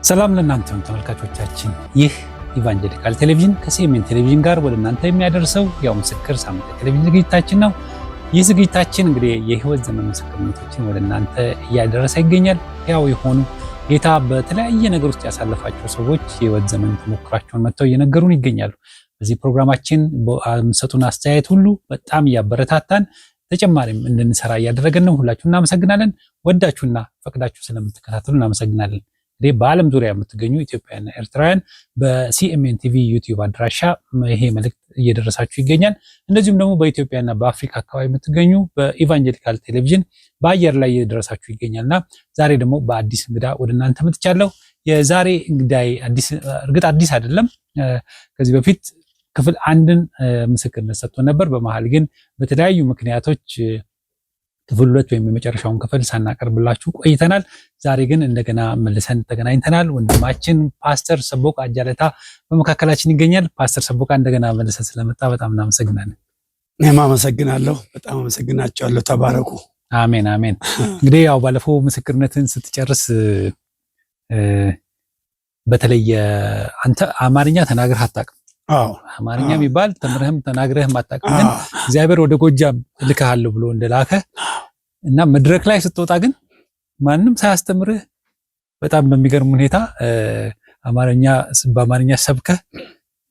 ሰላም ለእናንተ ተመልካቾቻችን፣ ይህ ኢቫንጀሊካል ቴሌቪዥን ከሲኤምኤን ቴሌቪዥን ጋር ወደ እናንተ የሚያደርሰው ያው ምስክር ሳምንት ቴሌቪዥን ዝግጅታችን ነው። ይህ ዝግጅታችን እንግዲህ የህይወት ዘመን ምስክርነቶችን ወደ እናንተ እያደረሰ ይገኛል። ያው የሆኑ ጌታ በተለያየ ነገር ውስጥ ያሳለፋቸው ሰዎች የህይወት ዘመን ተሞክሯቸውን መጥተው እየነገሩን ይገኛሉ። በዚህ ፕሮግራማችን በምሰጡን አስተያየት ሁሉ በጣም እያበረታታን ተጨማሪም እንድንሰራ እያደረገን ነው። ሁላችሁም እናመሰግናለን። ወዳችሁና ፈቅዳችሁ ስለምትከታተሉ እናመሰግናለን። በዓለም ዙሪያ የምትገኙ ኢትዮጵያውያንና ኤርትራውያን በሲኤምኤን ቲቪ ዩቲዩብ አድራሻ ይሄ መልእክት እየደረሳችሁ ይገኛል። እንደዚሁም ደግሞ በኢትዮጵያና በአፍሪካ አካባቢ የምትገኙ በኢቫንጀሊካል ቴሌቪዥን በአየር ላይ እየደረሳችሁ ይገኛልና ዛሬ ደግሞ በአዲስ እንግዳ ወደ እናንተ መጥቻለሁ። የዛሬ እንግዳይ እርግጥ አዲስ አይደለም። ከዚህ በፊት ክፍል አንድን ምስክርነት ሰጥቶ ነበር። በመሃል ግን በተለያዩ ምክንያቶች ክፍል 2 ወይም የመጨረሻውን ክፍል ሳናቀርብላችሁ ቆይተናል። ዛሬ ግን እንደገና መልሰን ተገናኝተናል። ወንድማችን ፓስተር ሰቦቃ አጃለታ በመካከላችን ይገኛል። ፓስተር ሰቦቃ እንደገና መልሰን ስለመጣ በጣም እናመሰግናለን። እኔም አመሰግናለሁ። በጣም አመሰግናቸዋለሁ። ተባረኩ። አሜን አሜን። እንግዲህ ያው ባለፈው ምስክርነትን ስትጨርስ በተለይ አንተ አማርኛ ተናግረህ አታውቅም። አማርኛ የሚባል ተምረህም ተናግረህም አታውቅም። ግን እግዚአብሔር ወደ ጎጃም ልከሃለሁ ብሎ እንደላከ እና መድረክ ላይ ስትወጣ ግን ማንም ሳያስተምርህ በጣም በሚገርም ሁኔታ በአማርኛ ሰብከህ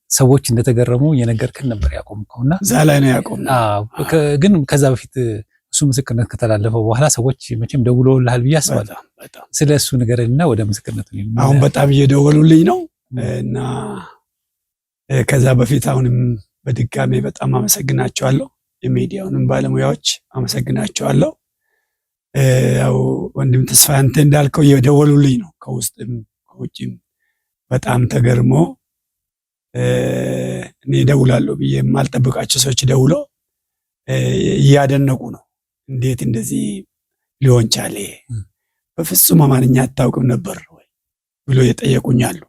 ሰዎች እንደተገረሙ የነገርከን ነበር ያቆምከውና እዛ ላይ ነው ያቆምነው። ግን ከዛ በፊት እሱ ምስክርነት ከተላለፈው በኋላ ሰዎች መቼም ደውለውልሃል ብዬ አስባለሁ። ስለ እሱ ንገረንና ወደ ምስክርነቱ። አሁን በጣም እየደወሉልኝ ነው እና ከዛ በፊት አሁንም በድጋሜ በጣም አመሰግናቸዋለሁ። የሚዲያውንም ባለሙያዎች አመሰግናቸዋለሁ። ያው ወንድም ተስፋ አንተ እንዳልከው እየደወሉልኝ ነው ከውስጥም ከውጭም በጣም ተገርሞ እኔ ደውላለሁ ብዬ የማልጠብቃቸው ሰዎች ደውለው እያደነቁ ነው። እንዴት እንደዚህ ሊሆን ቻለ? በፍጹም አማርኛ አታውቅም ነበር ወይ ብሎ የጠየቁኛሉ።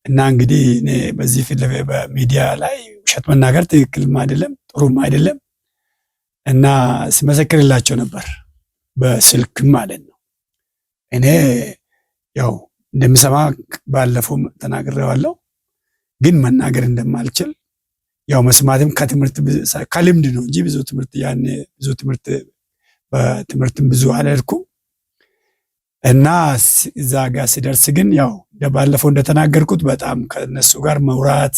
እና እንግዲህ እኔ በዚህ ፊት በሚዲያ ላይ ውሸት መናገር ትክክልም አይደለም ጥሩም አይደለም እና ስመሰክርላቸው ነበር በስልክም ማለት ነው። እኔ ያው እንደምሰማ ባለፈው ተናግሬዋለሁ፣ ግን መናገር እንደማልችል ያው መስማትም ከልምድ ነው እንጂ ብዙ ትምህርት በትምህርትም ብዙ አልሄድኩም። እና እዛ ጋር ሲደርስ ግን ያው ባለፈው እንደተናገርኩት በጣም ከነሱ ጋር መውራት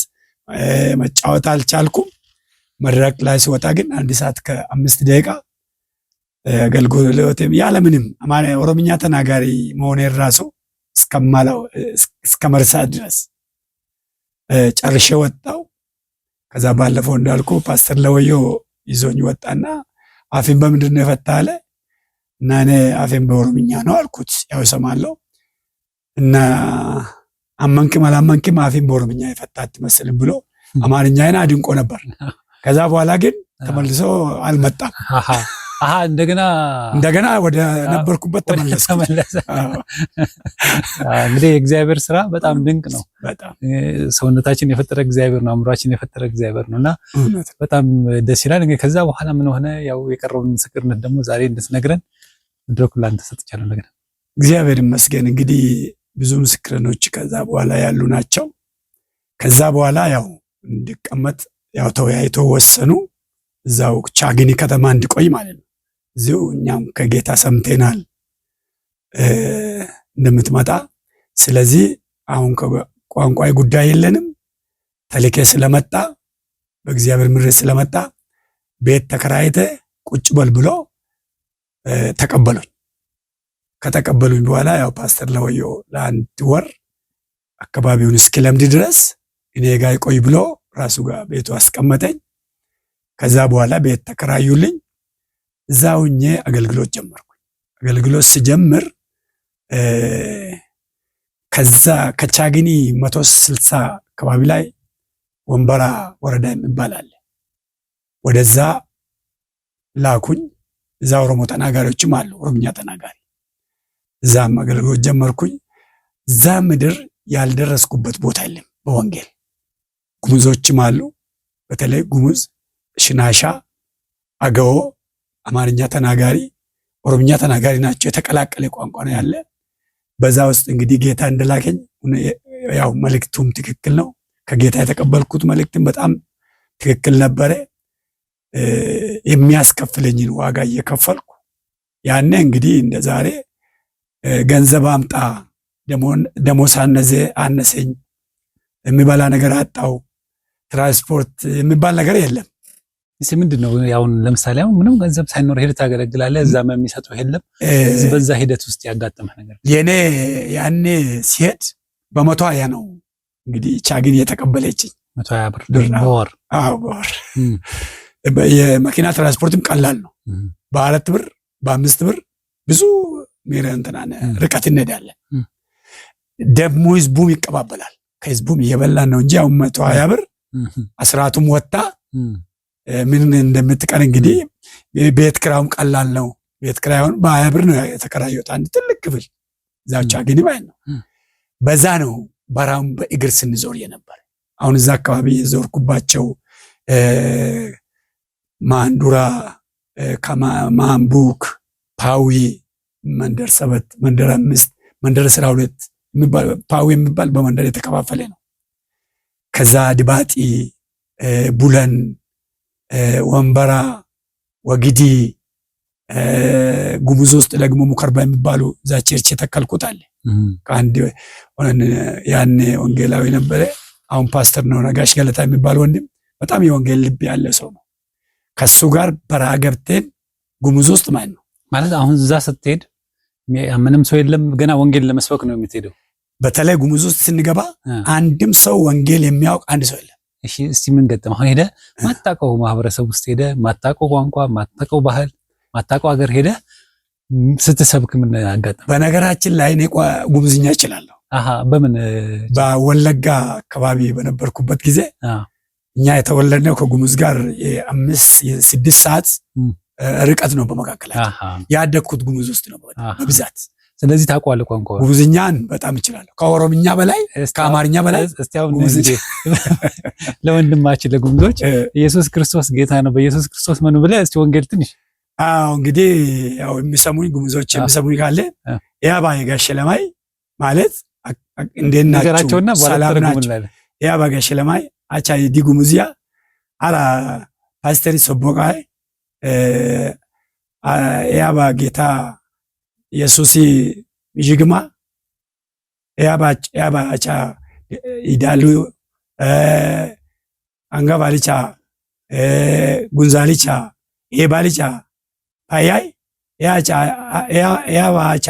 መጫወት አልቻልኩም። መድረክ ላይ ሲወጣ ግን 1 ሰዓት ከ5 ደቂቃ አገልግሎቴም ያለምንም ኦሮምኛ ተናጋሪ መሆኔን ራሱ እስከ መርሳት ድረስ ጨርሼ ወጣው። ከዛ ባለፈው እንዳልኩ ፓስተር ለወዮ ይዞኝ ወጣና አፌን በምንድን ነው የፈታ አለ እና እኔ አፌን በኦሮምኛ ነው አልኩት። ያው እሰማለሁ እና አመንክም አላመንክም አፌን በኦሮምኛ የፈታ አትመስልም ብሎ አማርኛዬን አድንቆ ነበር። ከዛ በኋላ ግን ተመልሶ አልመጣም። እንደገና ወደ ነበርኩበት ተመለሰ። እንግዲህ የእግዚአብሔር ስራ በጣም ድንቅ ነው። ሰውነታችን የፈጠረ እግዚአብሔር ነው፣ አእምሯችን የፈጠረ እግዚአብሔር ነውና በጣም ደስ ይላል። እንግዲህ ከዛ በኋላ ምን ሆነ? ያው የቀረውን ምስክርነት ደግሞ ዛሬ እንድትነግረን መድረኩ ላንተ ሰጥቻለሁ። ነገር እግዚአብሔር ይመስገን። እንግዲህ ብዙ ምስክርኖች ከዛ በኋላ ያሉ ናቸው። ከዛ በኋላ ያው እንድቀመጥ ያው ተወያይቶ ወሰኑ። እዛው ቻግኒ ከተማ እንድቆይ ማለት ነው። እዚሁ እኛም ከጌታ ሰምተናል እንደምትመጣ። ስለዚህ አሁን ቋንቋይ ጉዳይ የለንም፣ ተልኬ ስለመጣ በእግዚአብሔር ምሪት ስለመጣ ቤት ተከራይተ ቁጭ በል ብሎ ተቀበሉኝ። ከተቀበሉኝ በኋላ ያው ፓስተር ለወዮ ለ1 ወር አካባቢውን እስኪለምድ ድረስ እኔ ጋር ይቆይ ብሎ ራሱ ጋር ቤቱ አስቀመጠኝ። ከዛ በኋላ ቤት ተከራዩልኝ። እዛው ሆኜ አገልግሎት ጀመርኩኝ። አገልግሎት ስጀምር ከዛ ከቻግኒ 160 አካባቢ ላይ ወንበራ ወረዳ የሚባል አለ። ወደዛ ላኩኝ። እዛ ኦሮሞ ተናጋሪዎችም አሉ፣ ኦሮምኛ ተናጋሪ። እዛም አገልግሎት ጀመርኩኝ። እዛ ምድር ያልደረስኩበት ቦታ የለም በወንጌል። ጉሙዞችም አሉ፣ በተለይ ጉሙዝ፣ ሽናሻ፣ አገው፣ አማርኛ ተናጋሪ፣ ኦሮምኛ ተናጋሪ ናቸው። የተቀላቀለ ቋንቋ ነው ያለ። በዛ ውስጥ እንግዲህ ጌታ እንደላከኝ ያው መልእክቱም ትክክል ነው። ከጌታ የተቀበልኩት መልእክትም በጣም ትክክል ነበረ። የሚያስከፍለኝን ዋጋ እየከፈልኩ ያኔ እንግዲህ እንደ ዛሬ ገንዘብ አምጣ ደሞዝ አነሰኝ፣ የሚበላ ነገር አጣው፣ ትራንስፖርት የሚባል ነገር የለም። እሺ ምንድነው ያውን ለምሳሌ አሁን ምንም ገንዘብ ሳይኖር ሄድ ታገለግላለህ፣ እዛም የሚሰጠው የለም። በዛ ሂደት ውስጥ ያጋጠመህ ነገር? የኔ ያኔ ሲሄድ በ120 ነው እንግዲህ ቻግን የተቀበለችኝ 120 ብር በወር። አዎ በወር። የመኪና ትራንስፖርትም ቀላል ነው። በ4 ብር በ5 ብር ብዙ ሚረንተናነ ርቀት እንሄዳለን። ደግሞ ህዝቡም ይቀባበላል። ከህዝቡም እየበላን ነው እንጂ አሁን 120 ብር አስራቱም ወጣ ምን እንደምትቀር እንግዲህ ቤት ክራውም ቀላል ነው። ቤት ክራውን በ20 ብር ነው የተከራየሁት አንድ ትልቅ ክፍል እዛው ቻግኒ ማለት ነው። በዛ ነው በራም በእግር ስንዞር የነበር። አሁን እዛ አካባቢ የዞርኩባቸው ማንዱራ፣ ማንቡክ፣ ፓዊ፣ መንደር 7፣ መንደር 5፣ መንደር 12 የሚባል ፓዊ የሚባል በመንደር የተከፋፈለ ነው። ከዛ ድባጢ፣ ቡለን፣ ወንበራ፣ ወግዲ፣ ጉሙዝ ውስጥ ደግሞ ሙከርባ የሚባሉ እዛ ቸርች የተከልኩት አለ። ከአንድ ያኔ ወንጌላዊ ነበረ፣ አሁን ፓስተር ነው፣ ነጋሽ ገለታ የሚባል ወንድም በጣም የወንጌል ልብ ያለ ሰው ነው። ከሱ ጋር በረሃ ገብተን ጉሙዝ ውስጥ ማለት ነው። ማለት አሁን እዛ ስትሄድ ምንም ሰው የለም፣ ገና ወንጌል ለመስበክ ነው የምትሄደው። በተለይ ጉሙዝ ውስጥ ስንገባ አንድም ሰው ወንጌል የሚያውቅ አንድ ሰው የለም። እሺ እስቲ ምን ገጠመህ? አሁን ሄደ ማታውቀው ማህበረሰብ ውስጥ ሄደ ማታውቀው ቋንቋ፣ ማታውቀው ባህል፣ ማታውቀው ሀገር ሄደ ስትሰብክ ምን አጋጠመህ? በነገራችን ላይ እኔ ጉሙዝኛ እችላለሁ። በምን? በወለጋ አካባቢ በነበርኩበት ጊዜ እኛ የተወለድነው ከጉሙዝ ጋር የ5-6 ሰዓት ርቀት ነው በመካከላችን። ያደግኩት ጉሙዝ ውስጥ ነው በብዛት። ስለዚህ ታውቀዋለህ ቋንቋ? ጉሙዝኛን በጣም እችላለሁ፣ ከኦሮምኛ በላይ ከአማርኛ በላይ። እስቲ አሁን ለወንድማችን ለጉሙዞች ኢየሱስ ክርስቶስ ጌታ ነው፣ በኢየሱስ ክርስቶስ መኑ ብለህ እስቲ ወንጌል ትንሽ። እንግዲህ ያው የሚሰሙኝ ጉሙዞች የሚሰሙኝ ካለ ያባ የጋሽ ለማይ ማለት እንዴት ናችሁ ሰላም ናችሁ? ያባ ጋሽ ለማይ አቻ ዲጉሙዚያ አላ ፓስተር ሶቦቃይ ያባ ጌታ ኢየሱስ ይጅግማ ያባ አቻ ይዳሉ አንጋባሊቻ ጉንዛሊቻ ኤባሊቻ አያይ ያቻ ያባ አቻ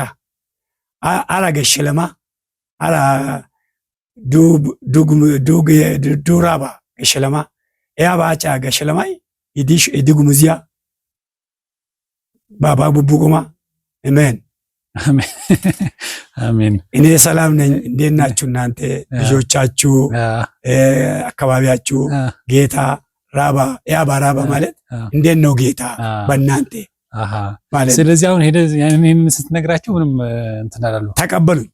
አላ ገሽለማ አላ ዱራባ ገሽለማ ያባ አቻ ገሽለማይ ይዲጉሙዚያ ባባ ቡቡቁማ አሜን አሜን። እኔ ሰላም ነኝ። እንዴት ናችሁ እናንተ ልጆቻችሁ፣ አካባቢያችሁ? ጌታ ራባ ያባ ራባ ማለት እንዴት ነው ጌታ በእናንተ ማለት። ስለዚህ አሁን ሄደህ ያንን ስትነግራቸው ምንም እንትን አላሉ፣ ተቀበሉኝ።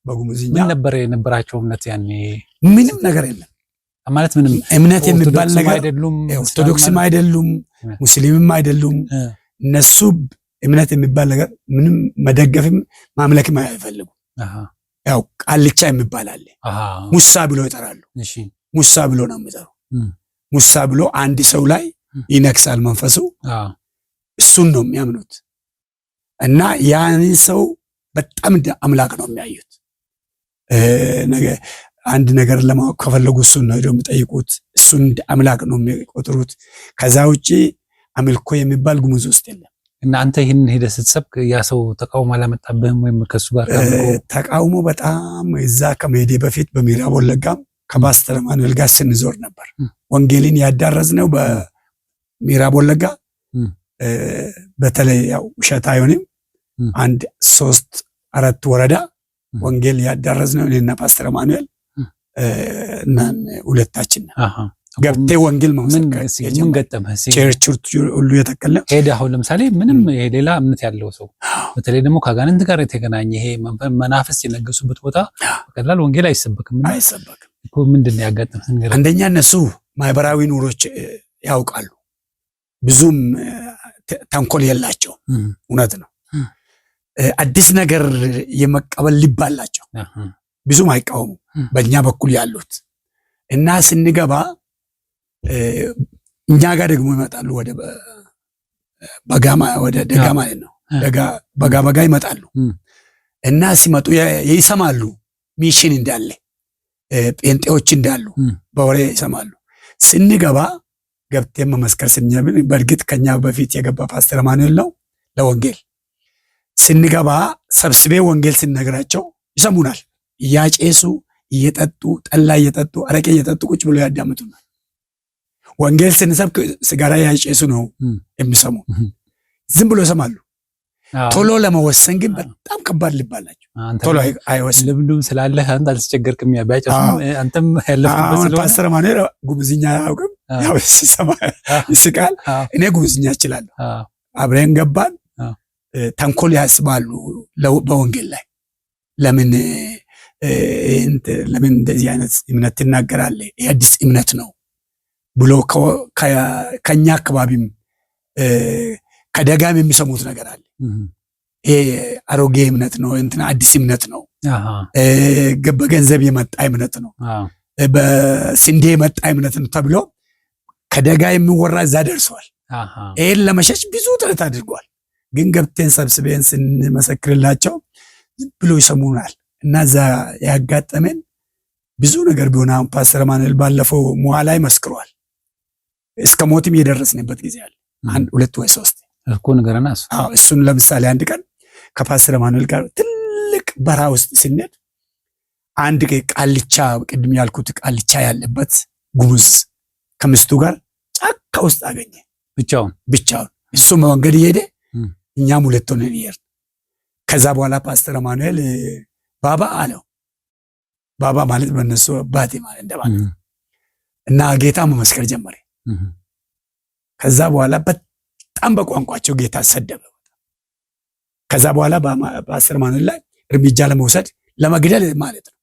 በጉሙዝኛ ምን ነበር የነበራቸው እምነት? ያኔ ምንም ነገር የለም ማለት ምንም እምነት የሚባል ነገር አይደሉም። ኦርቶዶክስም አይደሉም፣ ሙስሊምም አይደሉም። እነሱ እምነት የሚባል ነገር ምንም መደገፍም ማምለክም አይፈልጉ። ያው ቃልቻ የሚባል አለ፣ ሙሳ ብሎ ይጠራሉ። ሙሳ ብሎ ነው የሚጠሩ። ሙሳ ብሎ አንድ ሰው ላይ ይነክሳል መንፈሱ፣ እሱን ነው የሚያምኑት። እና ያንን ሰው በጣም አምላክ ነው የሚያዩት። አንድ ነገር ለማወቅ ከፈለጉ እሱን ነው የሚጠይቁት፣ እሱን አምላክ ነው የሚቆጥሩት። ከዛ ውጪ አምልኮ የሚባል ጉሙዝ ውስጥ የለም። እና አንተ ይህን ሄደህ ስትሰብክ ያ ሰው ተቃውሞ አላመጣብህም? ወይም ከሱ ጋር ተቃውሞ በጣም እዛ ከመሄዴ በፊት በምዕራብ ወለጋም ከፓስተር ማኑኤል ጋር ስንዞር ነበር። ወንጌልን ያዳረስነው በምዕራብ ወለጋ በተለይ ያው ውሸት አይሆንም 1-3-4 ወረዳ ወንጌል ያዳረስነው እኔና ፓስተር ማኑኤል እና ሁለታችን ገብቴ ወንጌል መመስከር። ምን ገጠመህ? ቸርች ሁሉ የተከለ ሄደ። አሁን ለምሳሌ ምንም ሌላ እምነት ያለው ሰው በተለይ ደግሞ ከአጋንንት ጋር የተገናኘ ይሄ መናፍስት የነገሱበት ቦታ በቀላል ወንጌል አይሰበክም እኮ። ምንድነው ያጋጠመህ ነገር? አንደኛ እነሱ ማህበራዊ ኑሮች ያውቃሉ፣ ብዙም ተንኮል የላቸው። እውነት ነው። አዲስ ነገር የመቀበል ልብ አላቸው። ብዙም አይቃወሙ በእኛ በኩል ያሉት እና ስንገባ እኛ ጋር ደግሞ ይመጣሉ። ወደ ደጋ ማለት ነው። በጋ ይመጣሉ እና ሲመጡ ይሰማሉ ሚሽን እንዳለ ጴንጤዎች እንዳሉ በወሬ ይሰማሉ። ስንገባ ገብተን መመስከር ስንጀምር በእርግጥ ከኛ በፊት የገባ ፓስተር ማኑኤል ነው ለወንጌል። ስንገባ ሰብስቤ ወንጌል ስንነግራቸው ይሰሙናል። እያጨሱ እየጠጡ ጠላ እየጠጡ አረቄ እየጠጡ ቁጭ ብሎ ያዳምጡናል። ወንጌል ስንሰብክ ሲጋራ ያጨሱ ነው የሚሰሙ። ዝም ብሎ ይሰማሉ። ቶሎ ለመወሰን ግን በጣም ከባድ ልብ አላቸው። ቶሎ አይወስን። ልምዱም ስላለህ አንተ አልተቸገርክም። ያባጨሱ አንተም ያለፍክበት ስለሆነ ፓስተር ማኑኤል ጉብዝኛ አያውቅም። ያው ሲሰማ ይስቃል። እኔ ጉብዝኛ እችላለሁ። አብረን ገባን። ተንኮል ያስባሉ በወንጌል ላይ ለምን እንደዚህ አይነት እምነት ትናገራለህ? የአዲስ እምነት ነው ብሎ ከኛ አካባቢም ከደጋም የሚሰሙት ነገር አለ። ይሄ አሮጌ እምነት ነው፣ እንትና አዲስ እምነት ነው፣ በገንዘብ የመጣ እምነት ነው፣ በስንዴ የመጣ እምነት ነው ተብሎ ከደጋ የሚወራ እዛ ደርሰዋል። ይሄን ለመሸሽ ብዙ ጥረት አድርጓል። ግን ገብተን ሰብስበን ስንመሰክርላቸው ዝም ብሎ ይሰሙናል። እና እዛ ያጋጠመን ብዙ ነገር ቢሆን አሁን ፓስተር ማኑኤል ባለፈው ሞዓ ላይ መስክሯል። እስከ ሞትም የደረስንበት ጊዜ አለ። 2 ወይ 3 እኮ ነገርና እሱን ለምሳሌ አንድ ቀን ከፓስተር ማኑኤል ጋር ትልቅ በረሃ ውስጥ ስንሄድ አንድ ቃልቻ ቅድም ያልኩት ቃልቻ ያለበት ጉሙዝ ከምስቱ ጋር ጫካ ውስጥ አገኘ። ብቻውን እሱ መንገድ እየሄደ እኛም 2 ሆነን ይሄድ። ከዛ በኋላ ፓስተር ማኑኤል ባባ አለው። ባባ ማለት በእነሱ አባቴ ማለት እንደማለት እና ጌታ መመስከር ጀመረ። ከዛ በኋላ በጣም በቋንቋቸው ጌታ ሰደበ። ከዛ በኋላ ፓስተር ማኑኤል ላይ እርምጃ ለመውሰድ ለመግደል ማለት ነው።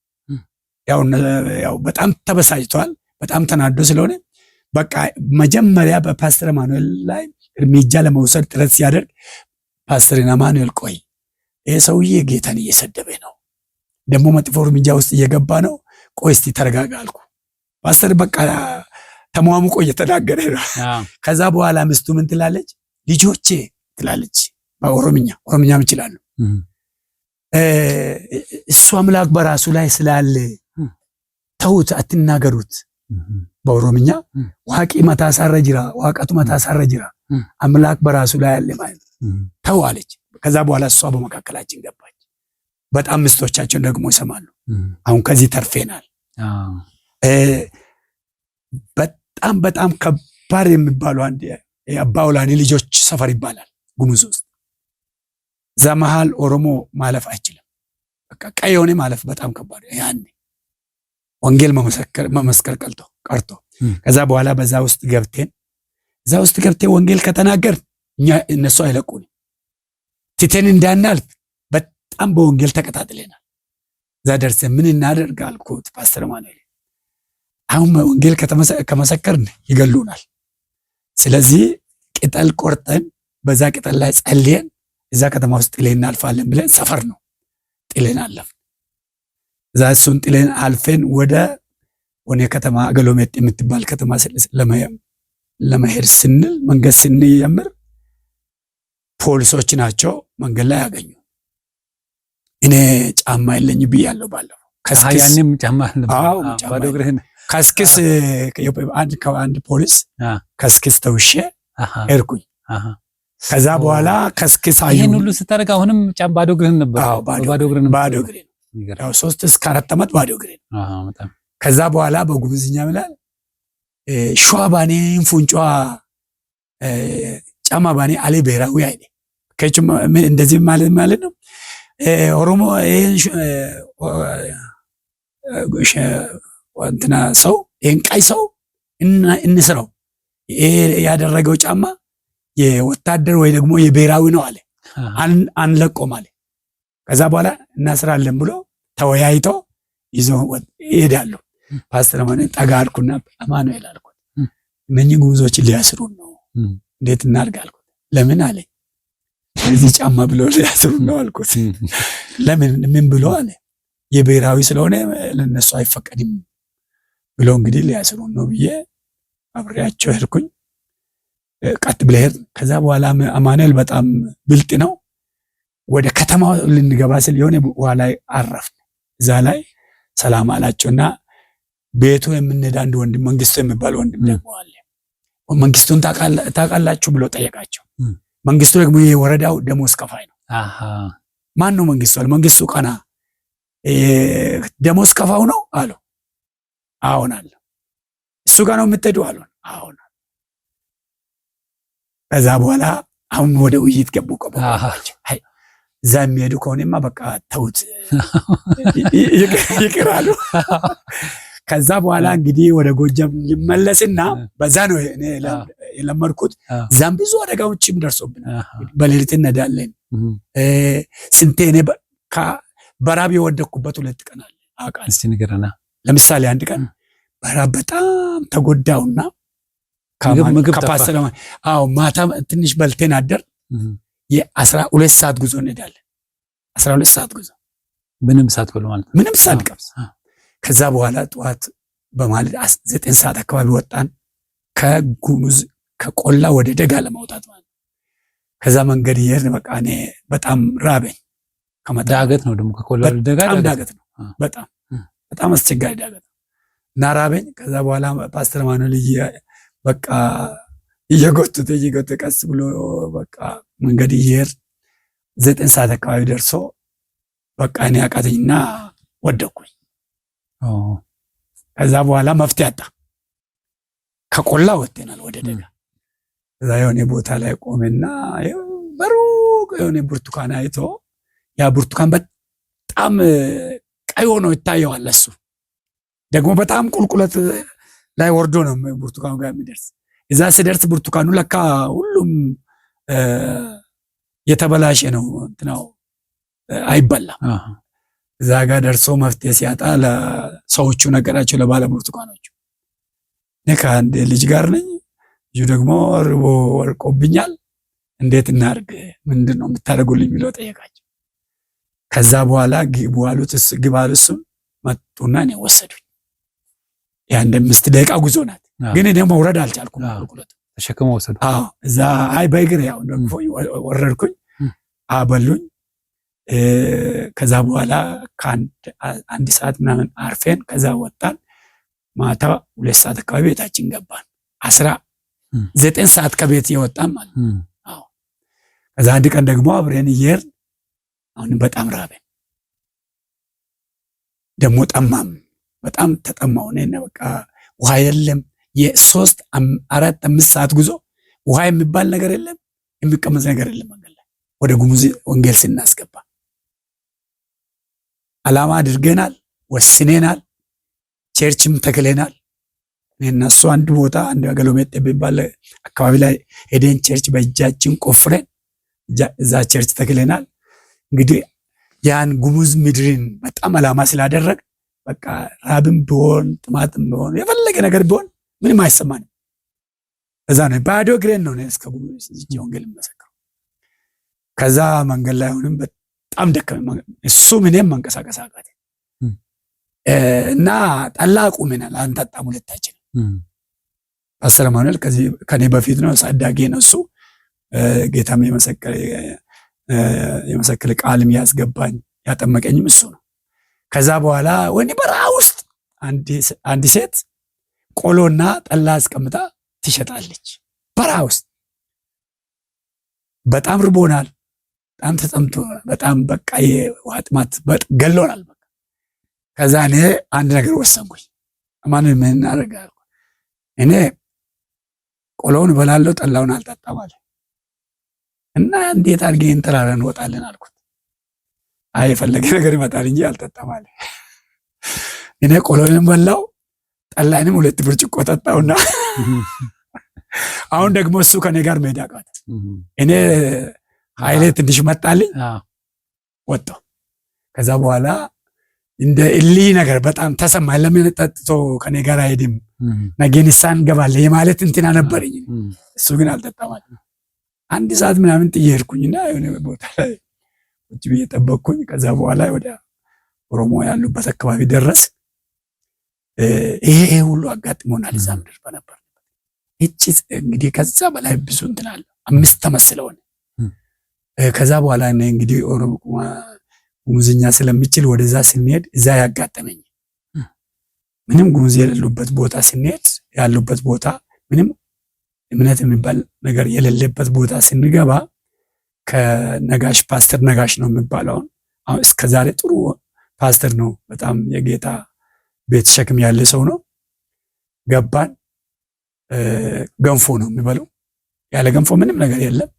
ያው በጣም ተበሳጭቷል። በጣም ተናዶ ስለሆነ በቃ መጀመሪያ በፓስተር ማኑኤል ላይ እርምጃ ለመውሰድ ጥረት ሲያደርግ ፓስተር ማኑኤል ቆይ ይሄ ሰውዬ ጌታን እየሰደበ ነው፣ ደግሞ መጥፎ እርምጃ ውስጥ እየገባ ነው፣ ቆይ እስቲ ተረጋጋ አልኩ። ፓስተር በቃ ተሟሙቆ እየተናገረ ነው። ከዛ በኋላ ሚስቱ ምን ትላለች? ልጆቼ ትላለች ኦሮምኛም ይችላሉ። እሱ አምላክ በራሱ ላይ ስላለ ተውት፣ አትናገሩት። በኦሮምኛ ዋቂ መታሳረ ጅራ ዋቀቱ መታሳረ ጅራ አምላክ በራሱ ላይ አለ ማለት ተው አለች። ከዛ በኋላ እሷ በመካከላችን ገባች። በጣም ምስቶቻቸውን ደግሞ ይሰማሉ። አሁን ከዚህ ተርፌናል። በጣም ከባድ የሚባሉ አንድ የአባውላኒ ልጆች ሰፈር ይባላል ጉሙዝ ውስጥ። እዛ መሃል ኦሮሞ ማለፍ አይችልም። በቃ ቀይ የሆነ ማለፍ በጣም ከባድ ያኔ ወንጌል መመስከር ቀርቶ ከዛ በኋላ እዛ ውስጥ ገብተን ወንጌል ከተናገር እነሱ አይለቁን ትተን እንዳናልፍ በጣም በወንጌል ተቀጣጥለናል። እዛ ደርሰን ምን እናደርግ አልኩት ፓስተር ማኑኤል፣ አሁን ወንጌል ከመሰከርን ይገሉናል። ስለዚህ ቅጠል ቆርጠን በዛ ቅጠል ላይ ጸልየን እዛ ከተማ ውስጥ ጥለን እናልፋለን ብለን ሰፈር ነው ጥለን አለፍን። እዛ እሱን ጥለን አልፈን ወደ ከተማ አገሎሜጥ የምትባል ከተማ ለመሄድ ስንል መንገድ ስንጀምር ፖሊሶች ናቸው መንገድ ላይ ያገኙ። እኔ ጫማ የለኝ ብያለሁ ባለፈው። ያኔም ጫማ ባዶ እግርህን ከስክስ አንድ ፖሊስ ከስክስ ተውሼ ሄድኩኝ። ከዛ በኋላ ከስክስ አዩ። ይሄን ሁሉ ስታደርግ አሁንም ባዶ እግርህን ነበር? ባዶ እግሬን ያው 3 እስከ 4 ዓመት ባዶ እግሬን። ከዛ በኋላ በጉምዝኛ ምላል ሸዋባኔ ፉንጫ ጫማ ባኔ አለ ብሔራዊ አይኔ ከጭም እንደዚህ ማለት ነው። ኦሮሞ እንትና ሰው ይሄን ቀይ ሰው እንስራው ያደረገው ጫማ የወታደር ወይ ደግሞ የብሔራዊ ነው አለ። አንለቆም አለ። ከዛ በኋላ እናስራለን ብሎ ተወያይቶ ይዞ ይሄዳሉ። ፓስተር ማኑኤል ጠጋ አልኩና ማኑኤል አልኩት እነኚህ ጉዞችን ሊያስሩን ነው እንዴት እናድርግ አልኩት። ለምን አለ እዚህ ጫማ ብሎ ሊያስሩ ነው አልኩት። ለምን ምን ብሎ አለ የብሔራዊ ስለሆነ ለነሱ አይፈቀድም ብሎ እንግዲህ ሊያስሩ ነው ብዬ አብሬያቸው ሄድኩኝ። ቀጥ ብለህ ከዛ በኋላ አማኑኤል በጣም ብልጥ ነው። ወደ ከተማው ልንገባ ስል የሆነ በኋላ አረፍን። እዛ ላይ ሰላም አላቸውና ቤቱ የምንሄድ አንድ ወንድም መንግስቱ የሚባል ወንድም ደግሞ አለ። መንግስቱን ታውቃላችሁ ብሎ ጠየቃቸው። መንግስቱ ደግሞ የወረዳው ደሞዝ ከፋይ ነው። ማን ነው መንግስቱ አለ። መንግስቱ ቀና ደሞዝ ከፋው ነው አሉ። አሁን አለ እሱ ጋር ነው የምትሄዱ አሉ። አሁን ከዛ በኋላ አሁን ወደ ውይይት ገቡ። አይ እዛ የሚሄዱ ከሆነማ በቃ ተውት ይቅራሉ። ከዛ በኋላ እንግዲህ ወደ ጎጃም ሊመለስና በዛ ነው እኔ የለመድኩት። እዛም ብዙ አደጋዎችም ደርሶብናል። በሌሊት እንሄዳለን። ስንቴ እኔ በራብ የወደኩበት 2 ቀን አለ አውቃለሁ። እስቲ ንገረና። ለምሳሌ አንድ ቀን በራብ በጣም ተጎዳውና ከፓስተር ማታ ትንሽ በልቴን አደር የ12 ሰዓት ጉዞ እንሄዳለን። 12 ሰዓት ጉዞ ምንም ሳትበሉ ማለት ነው። ምንም ሳንቀምስ ከዛ በኋላ ጠዋት በማለት 9 ሰዓት አካባቢ ወጣን። ከጉሙዝ ከቆላ ወደ ደጋ ለማውጣት ማለት ከዛ መንገድ ይሄን በቃ እኔ በጣም ራበኝ። ዳገት ነው ደግሞ ከቆላ ወደ ደጋ ዳገት ነው። በጣም አስቸጋሪ ዳገት እና ራበኝ። ከዛ በኋላ ፓስተር ማኑኤል በቃ እየጎተተ ቀስ ብሎ በቃ መንገድ ይሄድ 9 ሰዓት አካባቢ ደርሶ በቃ እኔ አቃተኝና ወደኩኝ። ከዛ በኋላ መፍትሄ አጣ። ከቆላ ወጥተናል ወደ ደጋ። ከዛ የሆነ ቦታ ላይ ቆመና በሩቅ የሆነ ብርቱካን አይቶ ያ ብርቱካን በጣም ቀይ ሆኖ ይታየዋል። እሱ ደግሞ በጣም ቁልቁለት ላይ ወርዶ ነው ብርቱካኑ ጋር የሚደርስ። እዛ ሲደርስ ብርቱካኑ ለካ ሁሉም የተበላሸ ነው እንትናው አይበላም። እዛ ጋር ደርሶ መፍትሄ ሲያጣ ለሰዎቹ ነገራቸው፣ ለባለ ብርቱካኖቹ። እኔ ከአንድ ልጅ ጋር ነኝ፣ ልጁ ደግሞ ርቦ ወርቆብኛል፣ እንዴት እናድርግ ምንድን ነው የምታደርጉልኝ ብሎ ጠየቃቸው። ከዛ በኋላ ግቡ አሉት። እሱም መጡና እኔ ወሰዱኝ። የአንድ 5 ደቂቃ ጉዞ ናት፣ ግን እኔ መውረድ አልቻልኩም። ተሸክመው ወሰዱ። እዛ አይ በእግር ያው ደግሞ ወረድኩኝ። አበሉኝ። ከዛ በኋላ ከአንድ ሰዓት ምናምን አርፌን ከዛ ወጣን። ማታ 2 ሰዓት አካባቢ ቤታችን ገባን። 19 ሰዓት ከቤት የወጣን ማለት ነው። ከዛ አንድ ቀን ደግሞ አብረን እየሄድን አሁን በጣም ራበን፣ ደግሞ ጠማም፣ በጣም ተጠማሁ። እኔ በቃ ውሃ የለም። የ3 4 5 ሰዓት ጉዞ ውሃ የሚባል ነገር የለም፣ የሚቀመስ ነገር የለም። መንገድ ላይ ወደ ጉሙዝ ወንጌል ስናስገባ አላማ አድርገናል፣ ወስነናል፣ ቸርችም ተክለናል። እኔና እሱ አንድ ቦታ አንድ አገሎሜጥ የሚባል አካባቢ ላይ ሄደን ቸርች በእጃችን ቆፍረን እዛ ቸርች ተክለናል። እንግዲህ ያን ጉሙዝ ምድርን በጣም አላማ ስላደረግ በቃ ራብም ቢሆን ጥማትም ቢሆን የፈለገ ነገር ቢሆን ምንም አይሰማንም። እዛ ነው ባዶ እግሬን ነው እስከ ጉሙዝ እዚህ ወንጌል መሰከረው። ከዛ መንገድ ላይ ሆነን በጣም ደከመኝ። እሱ ምንም መንቀሳቀስ አቃተኝ እና ጠላ ቁመናል። አንጠጣም ሁለታችን። ፓስተር ማኑኤል ከኔ በፊት ነው፣ ሳዳጌ ነው እሱ። ጌታም የመሰከረ ቃልም ያስገባኝ ያጠመቀኝም እሱ ነው። ከዛ በኋላ ወኔ በረሃ ውስጥ አንድ ሴት ቆሎና ጠላ አስቀምጣ ትሸጣለች። በረሃ ውስጥ በጣም ርቦናል፣ በጣም ተጠምቶ፣ በጣም በቃ የውሃ ጥማት ገሎናል። በቃ ከዛ እኔ አንድ ነገር ወሰንኩኝ። ማንን ምን እናደርጋለን? እኔ ቆሎውን እበላለሁ፣ ጠላውን አልጠጣም አለ እና እንዴት አድርገን ተራራ እንወጣለን አልኩት። አይ የፈለገ ነገር ይመጣል እንጂ አልጠጣም አለ። እኔ ቆሎንም በላው ጠላንም 2 ብርጭቆ ጠጣውና አሁን ደግሞ እሱ ከኔ ጋር መሄድ አቃተ። እኔ ኃይሌ ትንሽ መጣልኝ፣ ወጣሁ። ከዛ በኋላ እንደ እሊ ነገር በጣም ተሰማኝ። ለምን ጠጥቶ ከኔ ጋር አይሄድም? ነገ ንስሐ እንገባለን የማለት እንትና ነበረኝ። እሱ ግን አልጠጣም አለ። 1 ሰዓት ምናምን ጥዬ ሄድኩኝና የሆነ ቦታ ላይ ቁጭ ብዬ ጠበቅኩኝ። ከዛ በኋላ ወደ ኦሮሞ ያሉበት አካባቢ ደረስ። ይሄ ሁሉ አጋጥሞናል እዛ ምድር በነበር እቺ እንግዲህ ከዛ በላይ ብዙ እንትን አለ 5 ዓመት ስለሆነ ከዛ በኋላ እኔ እንግዲህ ኦሮሞ ጉሙዝኛ ስለሚችል ወደዛ ስንሄድ እዛ ያጋጠመኝ ምንም ጉሙዝ የሌሉበት ቦታ ስንሄድ ያሉበት ቦታ ምንም እምነት የሚባል ነገር የሌለበት ቦታ ስንገባ ከነጋሽ ፓስተር ነጋሽ ነው የሚባለው አሁን እስከዛሬ ጥሩ ፓስተር ነው። በጣም የጌታ ቤት ሸክም ያለ ሰው ነው። ገባን። ገንፎ ነው የሚበለው። ያለ ገንፎ ምንም ነገር የለም።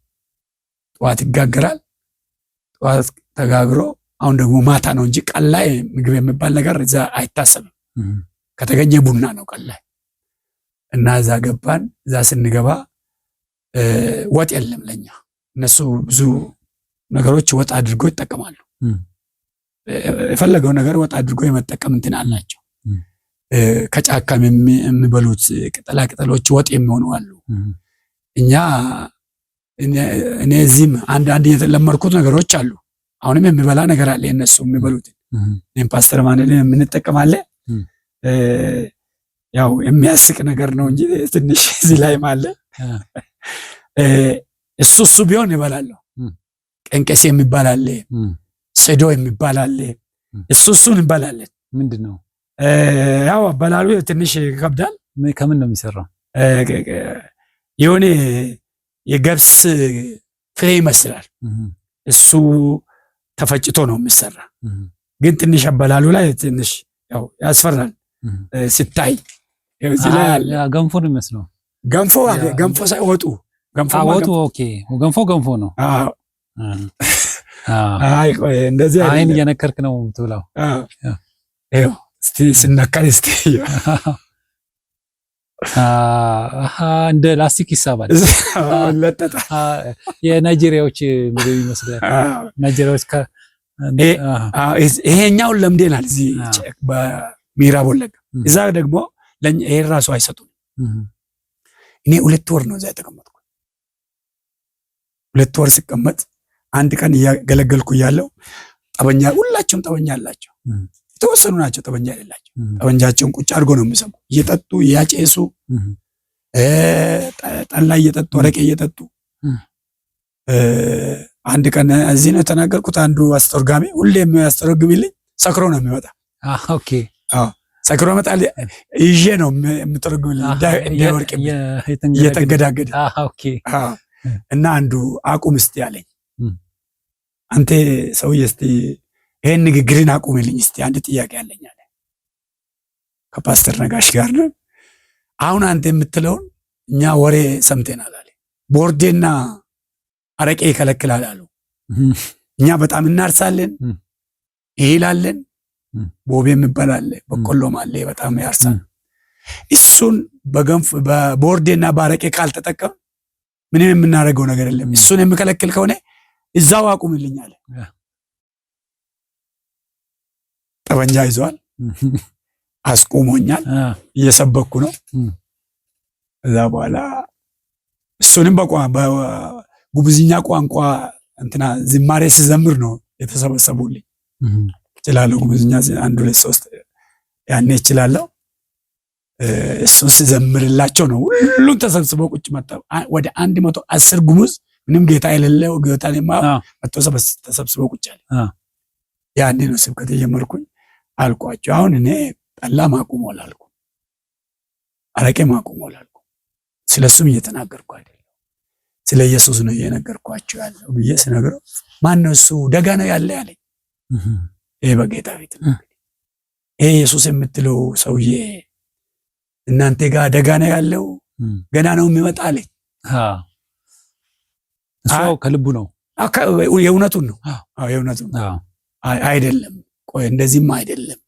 ጠዋት ይጋገራል። ጠዋት ተጋግሮ አሁን ደግሞ ማታ ነው እንጂ ቀን ላይ ምግብ የሚባል ነገር እዛ አይታሰብም። ከተገኘ ቡና ነው ቀን ላይ እና እዛ ገባን። እዛ ስንገባ ወጥ የለም ለኛ። እነሱ ብዙ ነገሮች ወጥ አድርጎ ይጠቀማሉ። የፈለገው ነገር ወጥ አድርጎ የመጠቀም እንትን አላቸው። ከጫካም የሚበሉት ቅጠላ ቅጠሎች ወጥ የሚሆኑ አሉ። እኛ እኔ እዚህም አንድ የተለመድኩት ነገሮች አሉ። አሁንም የሚበላ ነገር አለ እነሱ የሚበሉት። እኔም ፓስተር ማንነን የምንጠቀማለን። ያው የሚያስቅ ነገር ነው እንጂ ትንሽ እዚህ ላይ ማለት እሱ ቢሆን ይበላለሁ። ቀንቀሴ የሚባል አለ፣ ሰዶ የሚባል አለ። እሱን እንበላለን። ምንድነው? ያው አበላሉ ትንሽ ይከብዳል። ከምን ነው የሚሰራው? የሆነ የገብስ ፍሬ ይመስላል። እሱ ተፈጭቶ ነው የሚሰራ። ግን ትንሽ አበላሉ ላይ ትንሽ ያው ያስፈራል ሲታይ። እዚህ ላይ አለ ገንፎ ነው የሚመስለው። ገንፎ ሳይወጡ ወጡ። ኦኬ ገንፎ ነው። አዎ አይ ቆይ እንደዚህ አይን እየነከርክ ነው የምትብላው። አዎ እስቲ ስነካል እስቲ እንደ ላስቲክ ይሳባል። ለጠጣ የናይጄሪያዎች ምግብ ይመስላል። ናይጄሪያዎች ይሄኛውን ለምደናል እዚህ በምዕራብ ወለጋ። እዛ ደግሞ ለኛ ይሄ ራሱ አይሰጡም። እኔ 2 ወር ነው እዛ የተቀመጥኩት። 2 ወር ሲቀመጥ አንድ ቀን እያገለገልኩ ያለው ጠበኛ፣ ሁላቸውም ጠበኛ አላቸው። የተወሰኑ ናቸው ጠበኛ የሌላቸው። ጠበኛቸውን ቁጭ አድርጎ ነው የሚሰሙ። እየጠጡ እያጨሱ ጠላ እየጠጡ አረቄ እየጠጡ። አንድ ቀን እዚህ ነው የተናገርኩት። አንዱ አስተርጓሚ ሁሌም ያስተረጉምልኝ ሰክሮ ነው የሚመጣ። ኦኬ አዎ ሰክሮ መጣል ይዤ ነው የምተረጉምልኝ እንዳይወርቅ እየተንገዳገደ። ኦኬ እና አንዱ አቁም እስቲ አለኝ። አንተ ሰውዬ እስቲ ይሄን ንግግርን አቁምልኝ እስቲ አንድ ጥያቄ አለኝ አለ። ከፓስተር ነጋሽ ጋር ነው አሁን አንተ የምትለውን እኛ ወሬ ሰምተናል አለ። ቦርዴና አረቄ ይከለክላል አሉ። እኛ በጣም እናርሳለን፣ ይላለን፣ ቦቤ የሚባል አለ፣ በቆሎም አለ፣ በጣም ያርሳል። እሱን በቦርዴና በአረቄ ካልተጠቀም ምንም የምናደርገው ነገር የለም። እሱን የሚከለክል ከሆነ እዛው አቁምልኝ አለ። ጠበንጃ ይዟል፣ አስቆሞኛል። እየሰበኩ ነው። እዛ በኋላ እሱንም በጉሙዝኛ ቋንቋ እንትና ዝማሬ ሲዘምር ነው የተሰበሰቡልኝ። እችላለሁ ጉሙዝኛ 1 2 3 ያኔ እችላለሁ። እሱን ሲዘምርላቸው ነው ሁሉም ተሰብስበው ቁጭ መጣ። ወደ 110 ጉሙዝ ምንም ጌታ የሌለው ጌታን መጥቶ ተሰብስበው ቁጭ አለ። ያኔ ነው ስብከት የጀመርኩኝ አልኳቸው። አሁን እኔ ጠላ ማቆሞል አልኩ፣ አረቄ ማቆሞል አልኩ። ስለሱም እየተናገርኩ አይደለም፣ ስለ ኢየሱስ ነው እየነገርኳቸው ያለው ብዬ ስነግረው ማን ነው እሱ ደጋ ነው ያለ ያለኝ። ይሄ በጌታ ቤት ነው ይሄ ኢየሱስ የምትለው ሰውዬ እናንተ ጋር ደጋ ነው ያለው፣ ገና ነው የሚመጣ አለኝ። እሱ ከልቡ ነው፣ የእውነቱን ነው። አዎ የእውነቱን ነው። አይደለም ቆይ እንደዚህም አይደለም።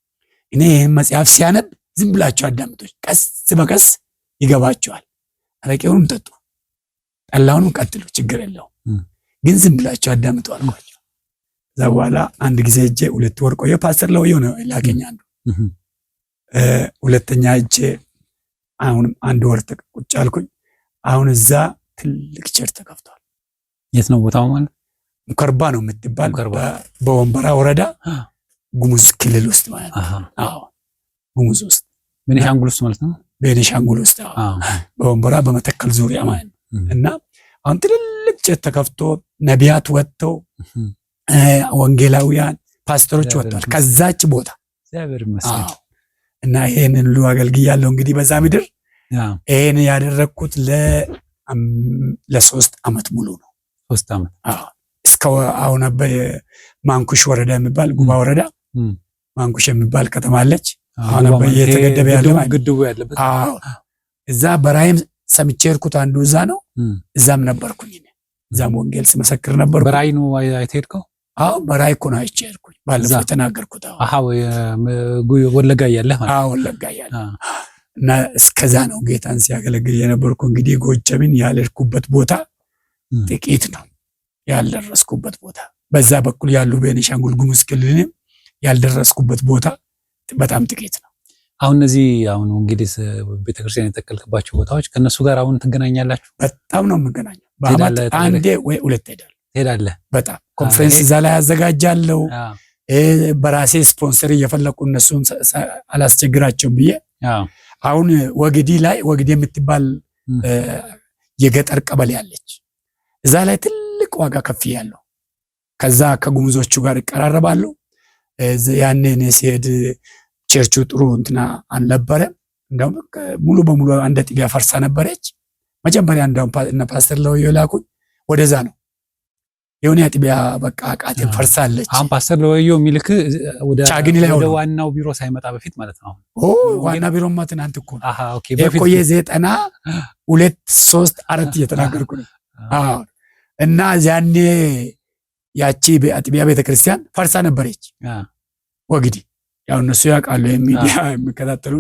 እኔ ይህን መጽሐፍ ሲያነብ ዝም ብላችሁ አዳምጦች፣ ቀስ በቀስ ይገባቸዋል። አረቄውንም ጠጡ፣ ጠላውንም ቀጥሉ፣ ችግር የለውም፣ ግን ዝም ብላችሁ አዳምጡ አልኳቸው። ከዛ በኋላ አንድ ጊዜ እጄ 2 ወር ቆየ። ፓስተር ለውየው ነው ላከኝ አንዱ። ሁለተኛ እጄ አሁንም 1 ወር ቁጭ አልኩኝ። አሁን እዛ ትልቅ ቸርች ተከፍቷል። የት ነው ቦታው ማለት? ሙከርባ ነው የምትባል በወንበራ ወረዳ ጉሙዝ ክልል ውስጥ ማለት ነው። አዎ ጉሙዝ ውስጥ ቤኒሻንጉል ውስጥ ማለት ነው። ቤኒሻንጉል ውስጥ በወንበራ በመተከል ዙሪያ ማለት ነው። እና አሁን ትልልቅ ጀት ተከፍቶ ነቢያት ወጥተው ወንጌላውያን ፓስተሮች ወጥተዋል ከዛች ቦታ እግዚአብሔር ይመስገን። እና ይሄንን ሁሉ አገልግያለሁ እንግዲህ በዛ ምድር። ይሄን ያደረኩት ለ3 ዓመት ሙሉ ነው። 3 ዓመት እስከ አሁን ማንኩሽ ወረዳ የሚባል ጉባ ወረዳ ማንኩሽ የሚባል ከተማ አለች። አሁን እየተገደበ ያለው ግድቡ ያለበት እዛ በራይም ሰምቼ ሄድኩት። አንዱ እዛ ነው። እዛም ነበርኩኝ። እዛም ወንጌል ስመሰክር ነበር። በራይ ነው አይተሄድከው? አዎ በራይ እኮ ነው አይቼ ሄድኩኝ። ባለፈው ተናገርኩት። ወለጋ ያለህ ማለት? አዎ ወለጋ ያለ እና እስከዛ ነው ጌታን ሲያገለግል የነበርኩ። እንግዲህ ጎጀምን ያልሄድኩበት ቦታ ጥቂት ነው፣ ያልደረስኩበት ቦታ በዛ በኩል ያሉ ቤኒሻንጉል ጉሙዝ ክልልንም ያልደረስኩበት ቦታ በጣም ጥቂት ነው። አሁን እነዚህ አሁን እንግዲህ ቤተክርስቲያን የተከልክባቸው ቦታዎች ከነሱ ጋር አሁን ትገናኛላችሁ? በጣም ነው የምገናኘው። በአመት አንዴ ወይ 2 ትሄዳለህ። በጣም ኮንፈረንስ እዛ ላይ አዘጋጃለሁ። በራሴ ስፖንሰር እየፈለኩ እነሱን አላስቸግራቸውም ብዬ አሁን ወግዲ ላይ ወግዲ የምትባል የገጠር ቀበሌ አለች። እዛ ላይ ትልቅ ዋጋ ከፍያለሁ። ከዛ ከጉሙዞቹ ጋር ይቀራረባለሁ። ያኔ እኔ ሲሄድ ቸርቹ ጥሩ እንትና አልነበረም። እንደውም ሙሉ በሙሉ አንድ ጥቢያ ፈርሳ ነበረች። መጀመሪያ እንደውም እነ ፓስተር ለወዮ ላኩኝ ወደዛ ነው። የሆነ ጥቢያ በቃ አቃቴ ፈርሳለች። አሁን ፓስተር ለወዮ የሚልክ ወደ ቻግኒ ላይ ወደ ዋናው ቢሮ ሳይመጣ በፊት ማለት ነው። ዋና ቢሮማ ትናንት እኮ ነው። ኦኬ በፊት እኮ የ92 3 4 እየተናገርኩ ነው። እና ያኔ ያቺ አጥቢያ ቤተክርስቲያን ፈርሳ ነበረች ወግዲ። ያው እነሱ ያውቃሉ፣ የሚዲያ የሚከታተሉ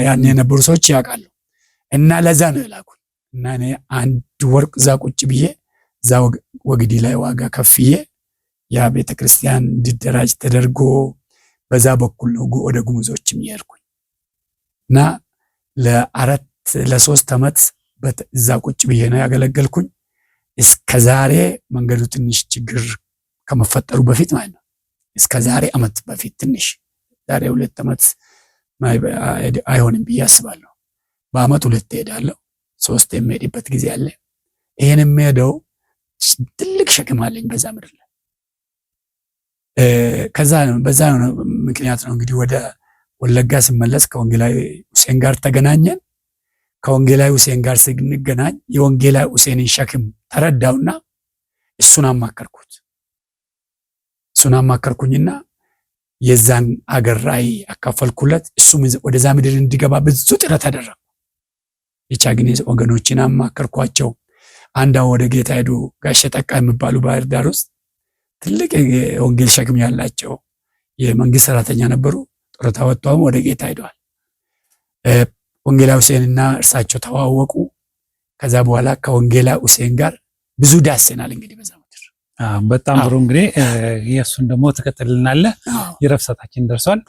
ያኔ የነበሩ ሰዎች ያውቃሉ። እና ለዛ ነው የላኩኝ። እና እኔ 1 ወር እዛ ቁጭ ብዬ እዛ ወግዲ ላይ ዋጋ ከፍዬ ያ ቤተክርስቲያን እንዲደራጅ ተደርጎ በዛ በኩል ነው ወደ ጉሙዞችም የሄድኩኝ። እና ለ3 ዓመት እዛ ቁጭ ብዬ ነው ያገለገልኩኝ። እስከዛሬ መንገዱ ትንሽ ችግር ከመፈጠሩ በፊት ማለት ነው። እስከዛሬ ዓመት በፊት ትንሽ ዛሬ 2 ዓመት አይሆንም ብዬ አስባለሁ። በአመት 2 እሄዳለሁ፣ 3 የሚሄድበት ጊዜ አለ። ይሄን የሚሄደው ትልቅ ሸክም አለኝ በዛ ምድር ላይ። በዛ ምክንያት ነው እንግዲህ ወደ ወለጋ ስመለስ ከወንጌላዊ ሁሴን ጋር ተገናኘን። ከወንጌላዊ ሁሴን ጋር ስንገናኝ የወንጌላዊ ሁሴንን ሸክም ተረዳውና እሱን አማከርኩኝና የዛን አገር ራዕይ አካፈልኩለት። እሱም ወደዛ ምድር እንዲገባ ብዙ ጥረት አደረኩ። የቻግኒ ወገኖችን አማከርኳቸው። አንዳው ወደ ጌታ ሄዱ። ጋሼ ጠቃ የሚባሉ ባህር ዳር ውስጥ ትልቅ የወንጌል ሸክም ያላቸው የመንግስት ሰራተኛ ነበሩ። ጡረታ ወጥተው ወደ ጌታ ሄደዋል። ወንጌላዊ ሁሴንና እርሳቸው ተዋወቁ። ከዛ በኋላ ከወንጌላዊ ሁሴን ጋር ብዙ ዳሰናል። እንግዲህ በዛ ምድር በጣም ጥሩ። እንግዲህ የእሱን ደግሞ ተከተልልናለህ። የረፍት ሰዓታችን ደርሷል።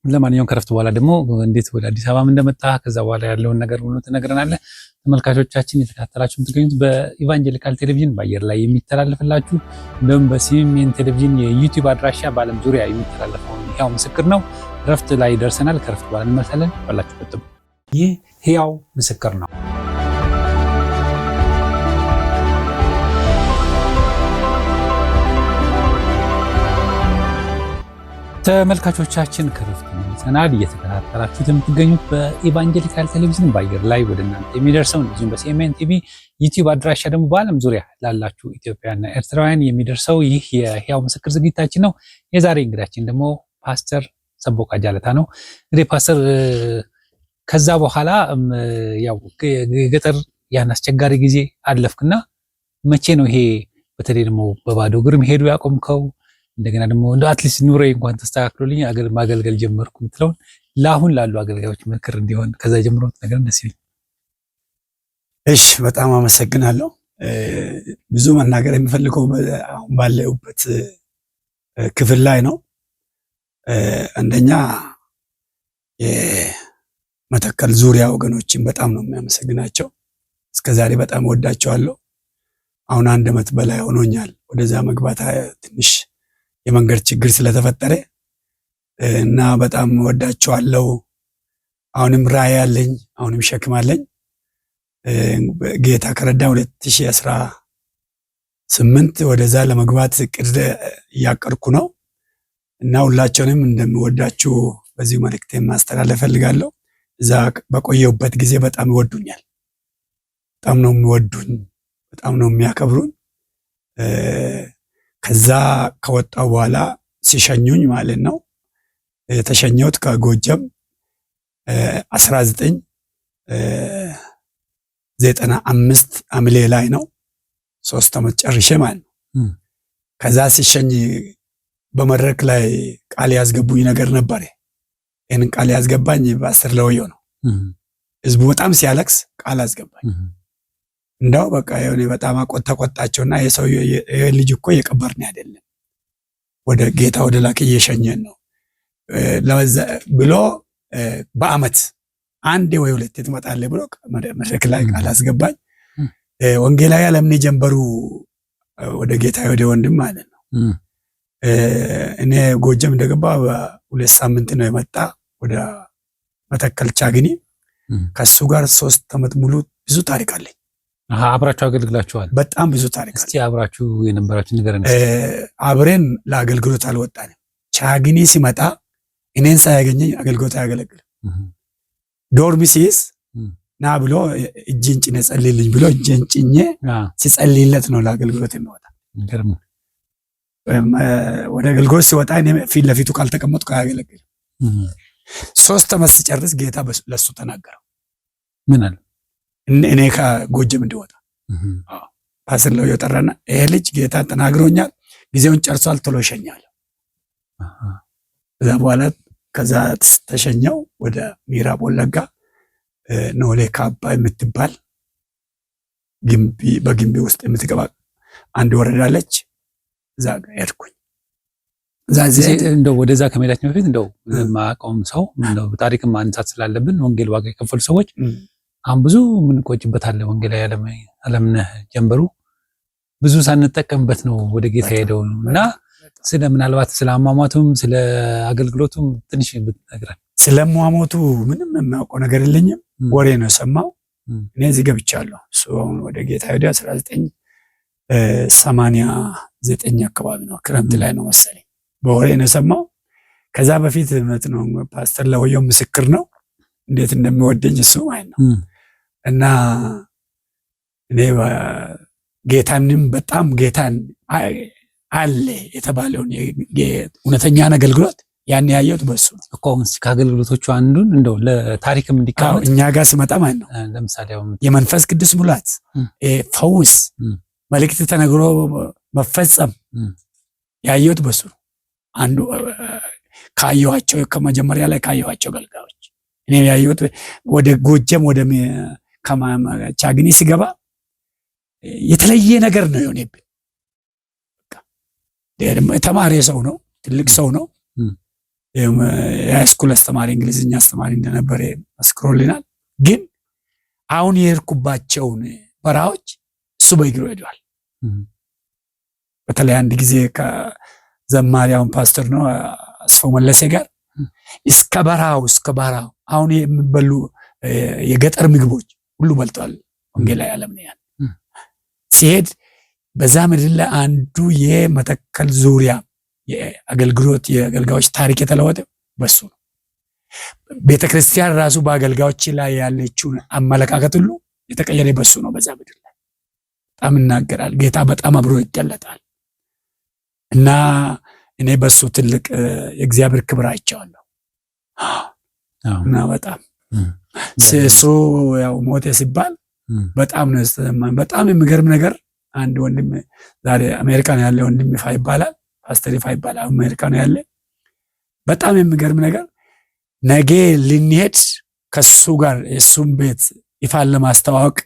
ለማንኛውም ከረፍት በኋላ ደግሞ እንዴት ወደ አዲስ አበባ እንደመጣ ከዛ በኋላ ያለውን ነገር ሁሉ ትነግረናለህ። ተመልካቾቻችን የተከታተላችሁ የምትገኙት በኢቫንጀሊካል ቴሌቪዥን በአየር ላይ የሚተላለፍላችሁ እንደውም በሲኤምኤን ቴሌቪዥን የዩቲዩብ አድራሻ በዓለም ዙሪያ የሚተላለፈውን ሕያው ምስክር ነው። ረፍት ላይ ደርሰናል። ከረፍት በኋላ እንመለሳለን። ባላችሁ ቀጥሉ። ይህ ሕያው ምስክር ነው። ተመልካቾቻችን ከረፍት መልሰናል። እየተከታተላችሁት የምትገኙት በኢቫንጀሊካል ቴሌቪዥን በአየር ላይ ወደ እናንተ የሚደርሰው እንደዚሁም በሲኤምኤን ቲቪ ዩቲዩብ አድራሻ ደግሞ በዓለም ዙሪያ ላላችሁ ኢትዮጵያውያንና ኤርትራውያን የሚደርሰው ይህ የሕያው ምስክር ዝግጅታችን ነው። የዛሬ እንግዳችን ደግሞ ፓስተር ሰቦቃ ጃለታ ነው። እንግዲህ ፓስተር ከዛ በኋላ ያው ገጠር ያን አስቸጋሪ ጊዜ አለፍክና መቼ ነው ይሄ በተለይ ደግሞ በባዶ እግር መሄዱ ያቆምከው? እንደገና ደግሞ እንደ አትሊስት ኑሬ እንኳን ተስተካክሎልኝ ማገልገል ጀመርኩ የምትለውን ለአሁን ላሉ አገልጋዮች ምክር እንዲሆን ከዛ ጀምሮ ነገር ደስ ይለኝ። እሺ፣ በጣም አመሰግናለሁ። ብዙ መናገር የሚፈልገው አሁን ባለሁበት ክፍል ላይ ነው። አንደኛ የመተከል ዙሪያ ወገኖችን በጣም ነው የሚያመሰግናቸው። እስከዛሬ በጣም ወዳቸዋለሁ። አሁን 1 ዓመት በላይ ሆኖኛል። ወደዛ መግባት ትንሽ የመንገድ ችግር ስለተፈጠረ እና በጣም ወዳቸዋለሁ። አሁንም ራዕይ አለኝ፣ አሁንም ሸክም አለኝ። ጌታ ከረዳ 2018 ወደዛ ለመግባት እቅድ እያቀድኩ ነው እና ሁላቸውንም እንደምወዳችሁ በዚህ መልእክት ማስተላለፍ ፈልጋለሁ። እዛ በቆየሁበት ጊዜ በጣም ይወዱኛል፣ በጣም ነው የሚወዱኝ፣ በጣም ነው የሚያከብሩኝ። ከዛ ከወጣው በኋላ ሲሸኙኝ ማለት ነው የተሸኘሁት ከጎጀም 1995 ሐምሌ ላይ ነው። 3 ዓመት ጨርሼ ማለት ነው። ከዛ ሲሸኝ በመድረክ ላይ ቃል ያስገቡኝ ነገር ነበር። ይህንን ቃል ያስገባኝ በ10 ለወዮ ነው። ህዝቡ በጣም ሲያለቅስ ቃል አስገባኝ። እንዳው በቃ የሆነ በጣም ተቆጣቸውና የሰው ልጅ እኮ የቀበርን አይደለም ወደ ጌታ ወደ ላክ እየሸኘን ነው ብሎ በአመት 1 ወይ 2 ትመጣለህ ብሎ መድረክ ላይ ቃል አስገባኝ። ወንጌላዊ አለምነህ ጀንበሩ ወደ ጌታ ወደ ወንድም ማለት ነው። እኔ ጎጀም እንደገባ በ2 ሳምንት ነው የመጣ ወደ መተከል ቻግኒ። ከሱ ጋር 3 ዓመት ሙሉ ብዙ ታሪክ አለኝ። አብራችሁ አገልግላችኋል? በጣም ብዙ ታሪክ አለ። እስቲ አብራችሁ የነበራችሁ ነገር ነው። አብረን ለአገልግሎት አልወጣንም። ቻግኒ ሲመጣ እኔን ሳያገኘኝ አገልግሎት አያገለግልም። ዶርም ሲይዝ ና ብሎ እጅን ጭኔ ጸልይልኝ ብሎ እጅን ጭኜ ሲጸልይለት ነው ለአገልግሎት የሚወጣ። ወደ አገልግሎት ሲወጣ እኔ ፊት ለፊቱ ካልተቀመጥኩ አያገለግልም። 3 ዓመት ሲጨርስ ጌታ ለሱ ተናገረው። ምን አለ? እኔ ከጎጀም እንዲወጣ ፓስተር ለወዮ ጠራና ይሄ ልጅ ጌታ ተናግሮኛል፣ ጊዜውን ጨርሷል፣ ቶሎ ይሸኛል። ከዛ በኋላ ከዛ ተሸኘው ወደ ምዕራብ ወለጋ ኖሌ ካባ የምትባል በግንቢ ውስጥ የምትገባ አንድ ወረዳ አለች። እዛ ሄድኩኝ። እንደው ወደዛ ከመሄዳችን በፊት እንደው ማቆም ሰው እንደው ታሪክም ማንሳት ስላለብን ወንጌል ዋጋ የከፈሉ ሰዎች አሁን ብዙ ምን ቆጭበት አለ። ወንጌላዊ አለምነህ ጀንበሩ ብዙ ሳንጠቀምበት ነው ወደ ጌታ ሄደው እና ስለ ምናልባት ስለ አሟሟቱም ስለ አገልግሎቱም ትንሽ ብትነግረን። ስለ አሟሟቱ ምንም የማውቀው ነገር የለኝም፣ ወሬ ነው የሰማው። እኔ እዚህ ገብቻለሁ። እሱ አሁን ወደ ጌታ ሄደ 1989 አካባቢ ነው፣ ክረምት ላይ ነው መሰለኝ። በወሬ ነው የሰማው። ከዛ በፊት ነው ፓስተር ለወዮ ምስክር ነው እንዴት እንደሚወደኝ እሱ ማለት ነው። እና እኔ ጌታንም በጣም ጌታን አለ የተባለውን እውነተኛን አገልግሎት ያን ያየሁት በሱ ነው እኮ። ከአገልግሎቶቹ አንዱን እንደው ለታሪክም እንዲቀመጥ እኛ ጋር ሲመጣ ማለት ነው ለምሳሌ የመንፈስ ቅዱስ ሙላት፣ ፈውስ፣ መልእክት ተነግሮ መፈጸም ያየሁት በሱ ነው። አንዱ ካየኋቸው ከመጀመሪያ ላይ ካየኋቸው አገልጋዮች እኔ ያየሁት ወደ ጎጀም ወደ ቻግኒ ሲገባ የተለየ ነገር ነው የሆነብኝ። ተማሪ ሰው ነው፣ ትልቅ ሰው ነው። የሃይስኩል አስተማሪ፣ እንግሊዝኛ አስተማሪ እንደነበረ መስክሮልናል። ግን አሁን የሄድኩባቸውን በረሃዎች እሱ በእግሩ ሄዷል። በተለይ አንድ ጊዜ ከዘማሪያውን ፓስተር ነው አስፋው መለሴ ጋር እስከ በረሃው አሁን የሚበሉ የገጠር ምግቦች ሁሉ በልቷል። ወንጌላዊ አለምነህ ሲሄድ በዛ ምድር ላይ አንዱ የመተከል ዙሪያ የአገልግሎት የአገልጋዮች ታሪክ የተለወጠ በሱ ነው። ቤተክርስቲያን ራሱ በአገልጋዮች ላይ ያለችውን አመለካከት ሁሉ የተቀየረ በሱ ነው። በዛ ምድር ላይ በጣም ይናገራል ጌታ፣ በጣም አብሮ ይገለጣል። እና እኔ በሱ ትልቅ የእግዚአብሔር ክብር አይቼዋለሁ። እና በጣም እሱ ያው ሞተ ሲባል በጣም ነው የተሰማኝ። በጣም የሚገርም ነገር አንድ ወንድም ዛሬ አሜሪካን ያለ ወንድም ይፋ ይባላል፣ ፓስተር ይፋ ይባላል፣ አሜሪካን ያለ። በጣም የሚገርም ነገር ነገ ልንሄድ ከሱ ጋር የሱን ቤት ይፋን ለማስተዋወቅ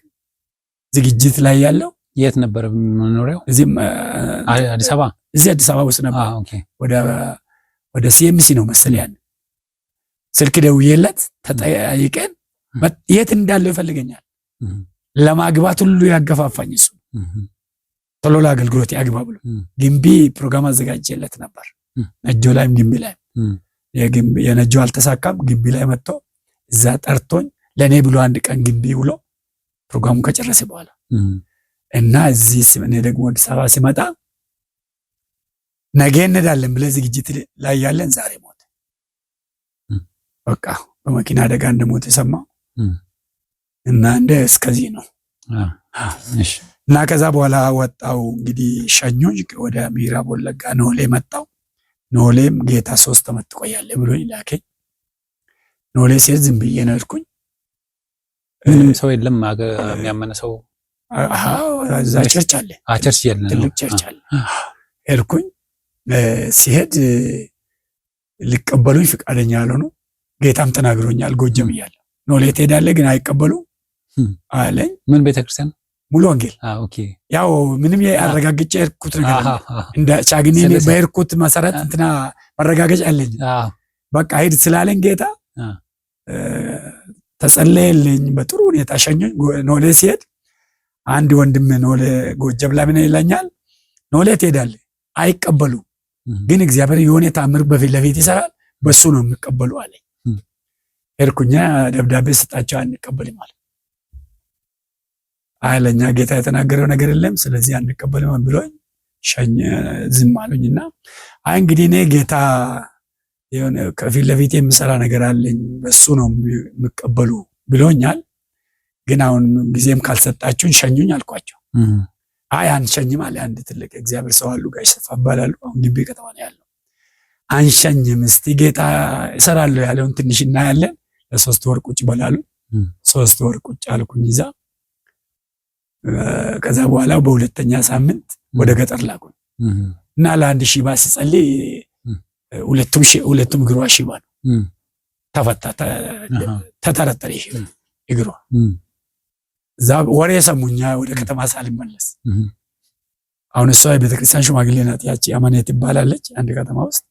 ዝግጅት ላይ ያለው። የት ነበር መኖሪያው? እዚህ አዲስ አበባ። እዚህ አዲስ አበባ ውስጥ ነበር። ወደ ሲኤምሲ ነው መሰለኝ። ያን ስልክ ደውዬለት ተጠያይቀን የት እንዳለው ይፈልገኛል። ለማግባት ሁሉ ያገፋፋኝ እሱ ቶሎ ለአገልግሎት ያግባ ብሎ ግንቢ ፕሮግራም አዘጋጀለት ነበር። ነጆ ላይም ግንቢ ላይ የነጆ አልተሳካም። ግንቢ ላይ መጥቶ እዛ ጠርቶኝ ለእኔ ብሎ አንድ ቀን ግንቢ ውሎ ፕሮግራሙ ከጨረሰ በኋላ እና እዚህ እኔ ደግሞ አዲስ አበባ ሲመጣ ነገ እንሄዳለን ብለን ዝግጅት ላይ ያለን ዛሬ ሞተ። በቃ በመኪና አደጋ እንደሞተ ሰማሁ እና እንደ እስከዚህ ነው። እና ከዛ በኋላ ወጣው እንግዲህ ሸኞኝ ወደ ምዕራብ ወለጋ ኖሌ መጣው። ኖሌም ጌታ 3 ዓመት ትቆያለህ ብሎኝ ላከኝ። ኖሌ ሲሄድ ዝም ብዬ ነው ሄድኩኝ። ምንም ሰው የለም የሚያመነ ሰው እዛ ቸርች አለ። ቸርች የለም፣ ትልቅ ቸርች አለ። ሄድኩኝ። ሲሄድ ሊቀበሉኝ ፍቃደኛ ያልሆኑ ጌታም ተናግሮኛል። ጎጀም እያለሁ ኖሌ ትሄዳለህ ግን አይቀበሉም አለኝ። ምን ቤተክርስቲያን? ሙሉ ወንጌል። ኦኬ። ያው ምንም ያረጋግጬ ሄድኩት ነገር እንደ ቻግኒ በሄድኩት መሰረት እንትና መረጋገጫ አለኝ። በቃ ሄድ ስላለኝ ጌታ ተጸለየልኝ። በጥሩ ሁኔታ ሸኙኝ። ኖሌ ሲሄድ አንድ ወንድም ኖሌ ጎጀም ላይ ምን ይለኛል፣ ኖሌ ትሄዳለህ አይቀበሉ ግን እግዚአብሔር የሆነ ተአምር በፊት ለፊት ይሰራል፣ በሱ ነው የሚቀበሉ አለኝ። ሄድኩኛ ደብዳቤ ስጣቸው አንቀበልም አለ። አለኛ ጌታ የተናገረው ነገር የለም ስለዚህ አንቀበልም ብሎኝ ሸኝ ዝም አሉኝና አይ እንግዲህ እኔ ጌታ የሆነ ከፊት ለፊት የሚሰራ ነገር አለኝ በሱ ነው የሚቀበሉ ብሎኛል፣ ግን አሁን ጊዜም ካልሰጣችሁኝ ሸኙኝ አልኳቸው። አይ አንሸኝም አለ አንድ ትልቅ እግዚአብሔር ሰው አሉ ጋር ይሰፋባላሉ። አሁን ግቢ ከተማ ነው ያለው። አንሸኝም እስቲ ጌታ እሰራለሁ ያለውን ትንሽ እናያለን፣ ለ3 ወር ቁጭ በላሉ። 3 ወር ቁጭ አልኩኝ እዛ። ከዛ በኋላ በሁለተኛ ሳምንት ወደ ገጠር ላኩኝ እና ለአንድ ሺባ ሲጸልይ ሁለቱም እግሯ ሺባ ነው። ተፈታ ተተረተረ እግሯ። እዛ ወሬ ሰሙኛ ወደ ከተማ ሳልመለስ። አሁን እሷ የቤተክርስቲያን ሽማግሌ ናት። ያቺ አማኔት ትባላለች አንድ ከተማ ውስጥ።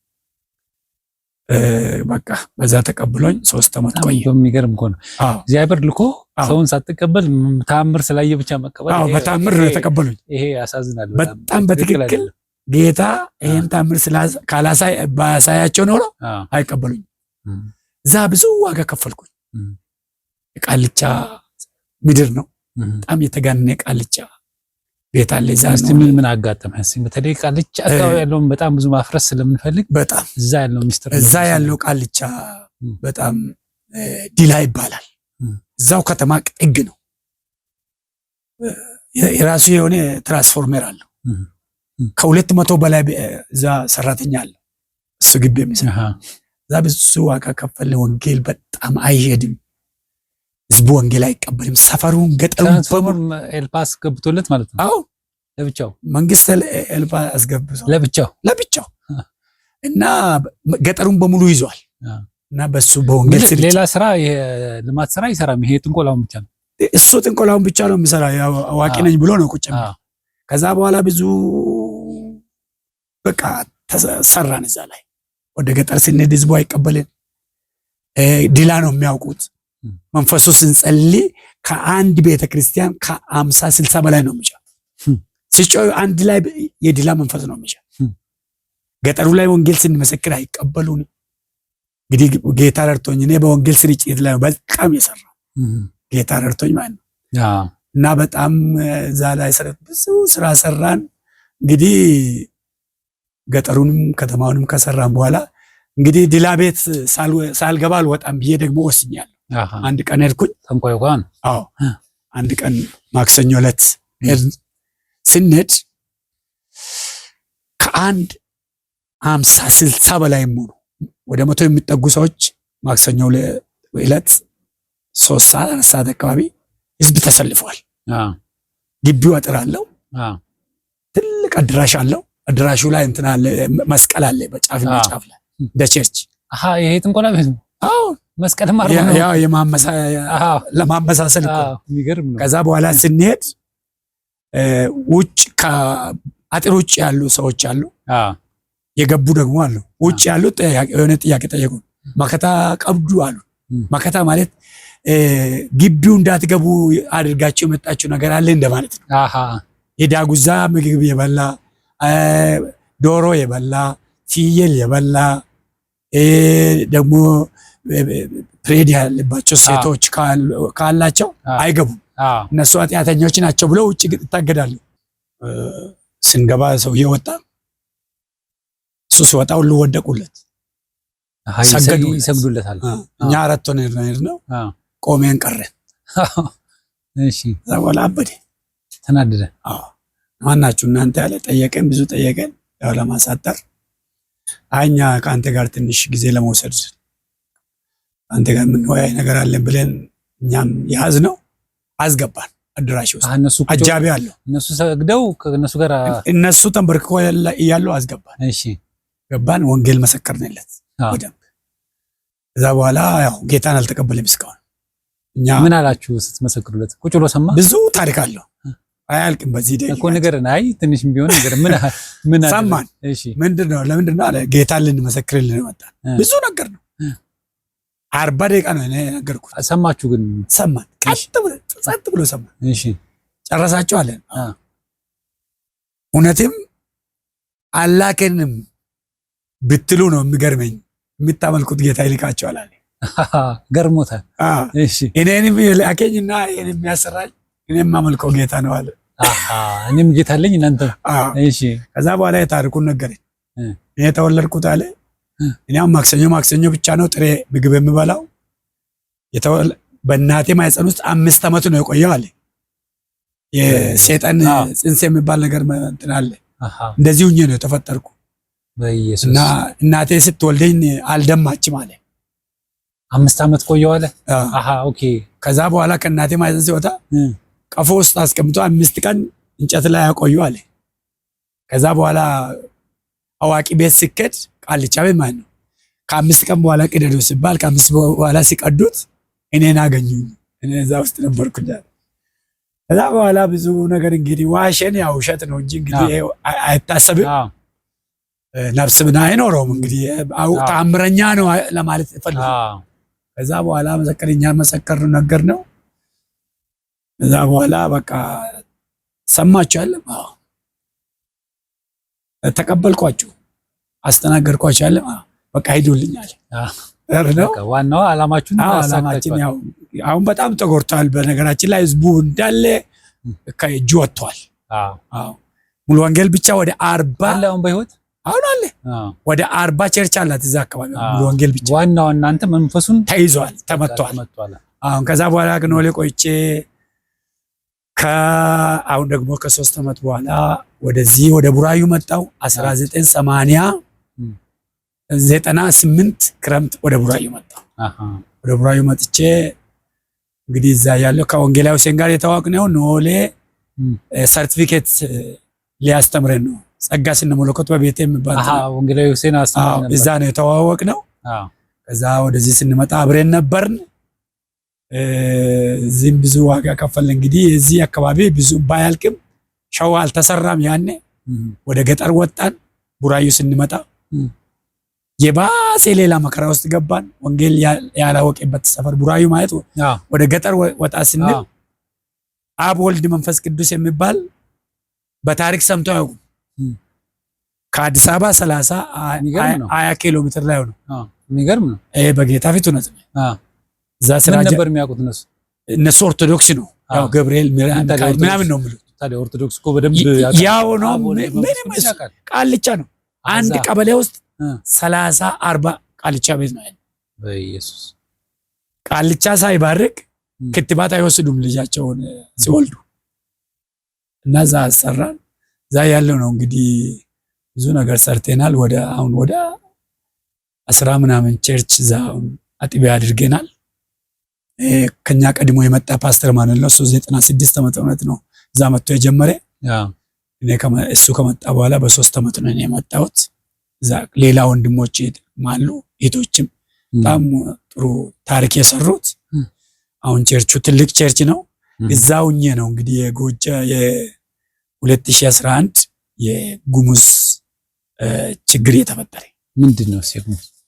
በቃ በዛ ተቀብሎኝ 3 ዓመት ቆየ። የሚገርም እኮ ነው እግዚአብሔር ልኮ ሰውን ሳትቀበል ተአምር ስላየ ብቻ መቀበል። በተአምር ነው የተቀበሉኝ። ይሄ ያሳዝናል በጣም በትክክል ጌታ ይሄን ተአምር ባያሳያቸው ኖሮ አይቀበሉኝ። እዛ ብዙ ዋጋ ከፈልኩኝ። ቃልቻ ምድር ነው በጣም የተጋነነ ቃልቻ ቤት አለ። እዛ ነው ምን አጋጠመህ? በተለይ ቃልቻ አካባቢ ያለውን በጣም ብዙ ማፍረስ ስለምንፈልግ በጣም እዛ ያለው ሚስጥር እዛ ያለው ቃልቻ በጣም ዲላ ይባላል። እዛው ከተማ ጥግ ነው። የራሱ የሆነ ትራንስፎርመር አለው። ከ200 በላይ እዛ ሰራተኛ አለ እሱ ግቢ የሚሰራ። እዛ ብዙ ዋጋ ከፈለ። ወንጌል በጣም አይሄድም። ህዝቡ ወንጌል አይቀበልም። ሰፈሩን ገጠሩን በሙሉ ኤልፓስ ገብቶለት ማለት ነው። አዎ ለብቻው መንግስት ኤልፓስ አስገብቶ ለብቻው እና ገጠሩን በሙሉ ይዟል። እና በሱ በወንጌል ሌላ ስራ የልማት ስራ ይሰራም። ይሄ ጥንቆላውን ብቻ ነው እሱ ጥንቆላውን ብቻ ነው የሚሰራ። ያው አዋቂ ነኝ ብሎ ነው ቁጭ። ከዛ በኋላ ብዙ በቃ ተሰራን። እዛ ላይ ወደ ገጠር ስንሄድ ህዝቡ አይቀበልን። ዲላ ነው የሚያውቁት። መንፈሱ ስንጸልይ ከአንድ ቤተክርስቲያን ከ50-60 በላይ ነው የሚጫ ሲጮህ አንድ ላይ የዲላ መንፈስ ነው የሚጫ። ገጠሩ ላይ ወንጌል ስንመሰክር አይቀበሉንም። እንግዲህ ጌታ ረድቶኝ እኔ በወንጌል ስርጭት ላይ በጣም የሰራው ጌታ ረድቶኝ ማለት ነው። እና በጣም እዛ ላይ ብዙ ስራ ሰራን። እንግዲህ ገጠሩንም ከተማውንም ከሰራን በኋላ እንግዲህ ዲላ ቤት ሳልገባ አልወጣም ብዬ ደግሞ ወስኛለሁ። አንድ ቀን ሄድኩኝ። ተንቆይቋን አዎ አንድ ቀን ማክሰኞ ዕለት ስንሄድ ከአንድ 50-60 በላይ ሙሉ ወደ 100 የሚጠጉ ሰዎች ማክሰኞ ዕለት 3 ሰዓት አካባቢ ህዝብ ተሰልፈዋል። ግቢው አጥር አለው። ትልቅ አድራሽ አለው። አድራሹ ላይ እንትና አለ፣ መስቀል አለ በጫፍ ላይ እንደ ቸርች። ይሄ ጥንቆላ ቤት ነው። አዎ መስቀል ማለት ነው። ያው ለማመሳሰል እኮ የሚገርም ነው። ከዛ በኋላ ስንሄድ ውጭ ከአጥር ውጭ ያሉ ሰዎች አሉ፣ የገቡ ደግሞ አሉ። ውጭ ያሉት የሆነ ጥያቄ ጠየቁ። መከታ ቀብዱ አሉ። መከታ ማለት ግቢው እንዳትገቡ አድርጋችሁ የመጣችሁ ነገር አለ እንደማለት ነው። የዳጉዛ ምግብ የበላ ዶሮ የበላ ፍየል የበላ ደግሞ ፕሬድ ያለባቸው ሴቶች ካላቸው አይገቡም። እነሱ ኃጢአተኞች ናቸው ብለው ውጭ ይታገዳሉ። ስንገባ ሰውዬ ወጣ። እሱ ሲወጣ ሁሉ ወደቁለት፣ ይሰግዱለታል። እኛ 4 ሆነን ነው ቆሜን ቀረን። እሺ በኋላ አበደ፣ ተናደደ። ማናችሁ እናንተ ያለ ጠየቀን፣ ብዙ ጠየቀን። ያው ለማሳጠር እኛ ከአንተ ጋር ትንሽ ጊዜ ለመውሰድ አንተ ጋር የምንወያይ ነገር አለን ብለን እኛም ያዝ ነው አስገባን። አድራሽ ውስጥ አጃቢ አለው። እነሱ ሰግደው ከነሱ ጋር እነሱ ተንበርክኮ እያሉ አስገባን። እሺ ገባን። ወንጌል መሰከርንለት በደንብ። ከዛ በኋላ ያው ጌታን አልተቀበለም እስካሁን። እኛ ምን አላችሁ ስትመሰክሩለት? ቁጭ ብሎ ሰማ። ብዙ ታሪክ አለው አያልቅም። በዚህ ደግ እኮ ነገር አይ ትንሽም ቢሆን ነገር ምን ሰማን። እሺ ምንድነው? ለምንድነው አለ ጌታን ልንመሰክርልን መጣን። ብዙ ነገር ነው። 40 ደቂቃ ነው እኔ ነገርኩት። ሰማችሁ ግን? ሰማን። ጸጥ ብሎ ሰማን። እሺ ጨረሳችሁ አለ። እውነትም አላከንም ብትሉ ነው የሚገርመኝ። የምታመልኩት ጌታ ይልካቸዋል አለ። ገርሞታል። እሺ እኔንም ላከኝና እኔንም የሚያሰራኝ እኔም የማመልከው ጌታ ነው አለ። እኔም ጌታ አለኝ እናንተ። እሺ ከዛ በኋላ የታሪኩን ነገረኝ። እኔ ተወለድኩት አለ። እኔም ማክሰኞ ብቻ ነው ጥሬ ምግብ የምበላው። በእናቴ ማህፀን ውስጥ 5 ዓመት ነው የቆየው አለ። የሰይጣን ጽንስ የሚባል ነገር እንትን አለ። እንደዚህ ሁኜ ነው የተፈጠርኩ በኢየሱስ። እና እናቴ ስትወልደኝ አልደማችም አለ። 5 ዓመት ቆየው አለ። ኦኬ። ከዛ በኋላ ከእናቴ ማህፀን ሲወጣ ቀፎ ውስጥ አስቀምጦ 5 ቀን እንጨት ላይ ያቆዩ አለ። ከዛ በኋላ አዋቂ ቤት ሲከድ ቃልቻ ቤት ማለት ነው። ከ5 ቀን በኋላ ቅደዱ ሲባል ከ5 በኋላ ሲቀዱት እኔን አገኙኝ። እኔ እዛ ውስጥ ነበርኩኝ። ከዛ በኋላ ብዙ ነገር እንግዲህ ዋሸን። ያው ውሸት ነው እንጂ እንግዲህ አይታሰብም። ነፍስ ምን አይኖረውም። እንግዲህ ተአምረኛ ነው ለማለት ፈልገው። ከዛ በኋላ መሰከረኛ መሰከር ነገር ነው። ከዛ በኋላ በቃ ሰማችሁ አለ። ተቀበልኳችሁ፣ አስተናገርኳችሁ አለ። በቃ ሂዱልኛል። ዋናው ዓላማችን ያው አሁን በጣም ተጎድቷል። በነገራችን ላይ ህዝቡ እንዳለ ከእጁ ወጥቷል። ሙሉ ወንጌል ብቻ ወደ 40 አለ አሁን በህይወት አሁን አለ። ወደ 40 ቸርች አላት እዛ አካባቢ ሙሉ ወንጌል ብቻ። ዋናው እናንተ መንፈሱን ተይዟል፣ ተመቷል። አሁን ከዛ በኋላ ግን ወለ ቆይቼ አሁን ደግሞ ከ3 ዓመት በኋላ ወደዚህ ወደ ቡራዩ መጣው። 1998 ክረምት ወደ ቡራዩ መጣው። ወደ ቡራዩ መጥቼ እንግዲህ እዛ ያለው ከወንጌላዊ ሴን ጋር የተዋወቅነው ኖሌ ሰርቲፊኬት ሊያስተምረን ነው። ጸጋ ስንመለከት በቤቴ የሚባል ወንጌላዊ ሴን አስተምረን እዛ ነው የተዋወቅነው። ከዛ ወደዚህ ስንመጣ አብረን ነበርን። እዚህም ብዙ ዋጋ ከፈል። እንግዲህ እዚህ አካባቢ ብዙ ባያልቅም ሸዋ አልተሰራም ያኔ። ወደ ገጠር ወጣን። ቡራዩ ስንመጣ የባሰ ሌላ መከራ ውስጥ ገባን። ወንጌል ያላወቀበት ሰፈር ቡራዩ ማለት ወደ ገጠር ወጣ ስንል አብ ወልድ መንፈስ ቅዱስ የሚባል በታሪክ ሰምቶ አያውቁም። ከአዲስ አበባ 20 ኪሎ ሜትር ላይ ነው። የሚገርም ነው። በጌታ ፊት ነው። እዛ ስራ ነበር የሚያውቁት እነሱ ኦርቶዶክስ ነው። ያው ገብርኤል ምናምን ነው የሚሉት። ታዲያ ኦርቶዶክስ እኮ በደንብ ያው ነው። ምንም ቃልቻ ነው። አንድ ቀበሌ ውስጥ 30-40 ቃልቻ ቤት ነው ያለው። በኢየሱስ ቃልቻ ሳይባርክ ክትባት አይወስዱም ልጃቸውን ሲወልዱ። እና እዛ አሰራን። እዛ ያለው ነው እንግዲህ ብዙ ነገር ሰርተናል። አሁን ወደ 10 ምናምን ቸርች እዛ አጥቢያ አድርገናል። ከኛ ቀድሞ የመጣ ፓስተር ማለት ነው። 96 ዓመተ ምህረት ነው እዛ መጥቶ የጀመረ። እኔ እሱ ከመጣ በኋላ በ3 ዓመት ነው እኔ የመጣሁት። እዛ ሌላ ወንድሞች ማሉ እህቶችም በጣም ጥሩ ታሪክ የሰሩት። አሁን ቸርቹ ትልቅ ቸርች ነው። እዛውኜ ነው እንግዲህ የጎጃ የ2011 የጉሙዝ ችግር የተፈጠረ። ምንድነው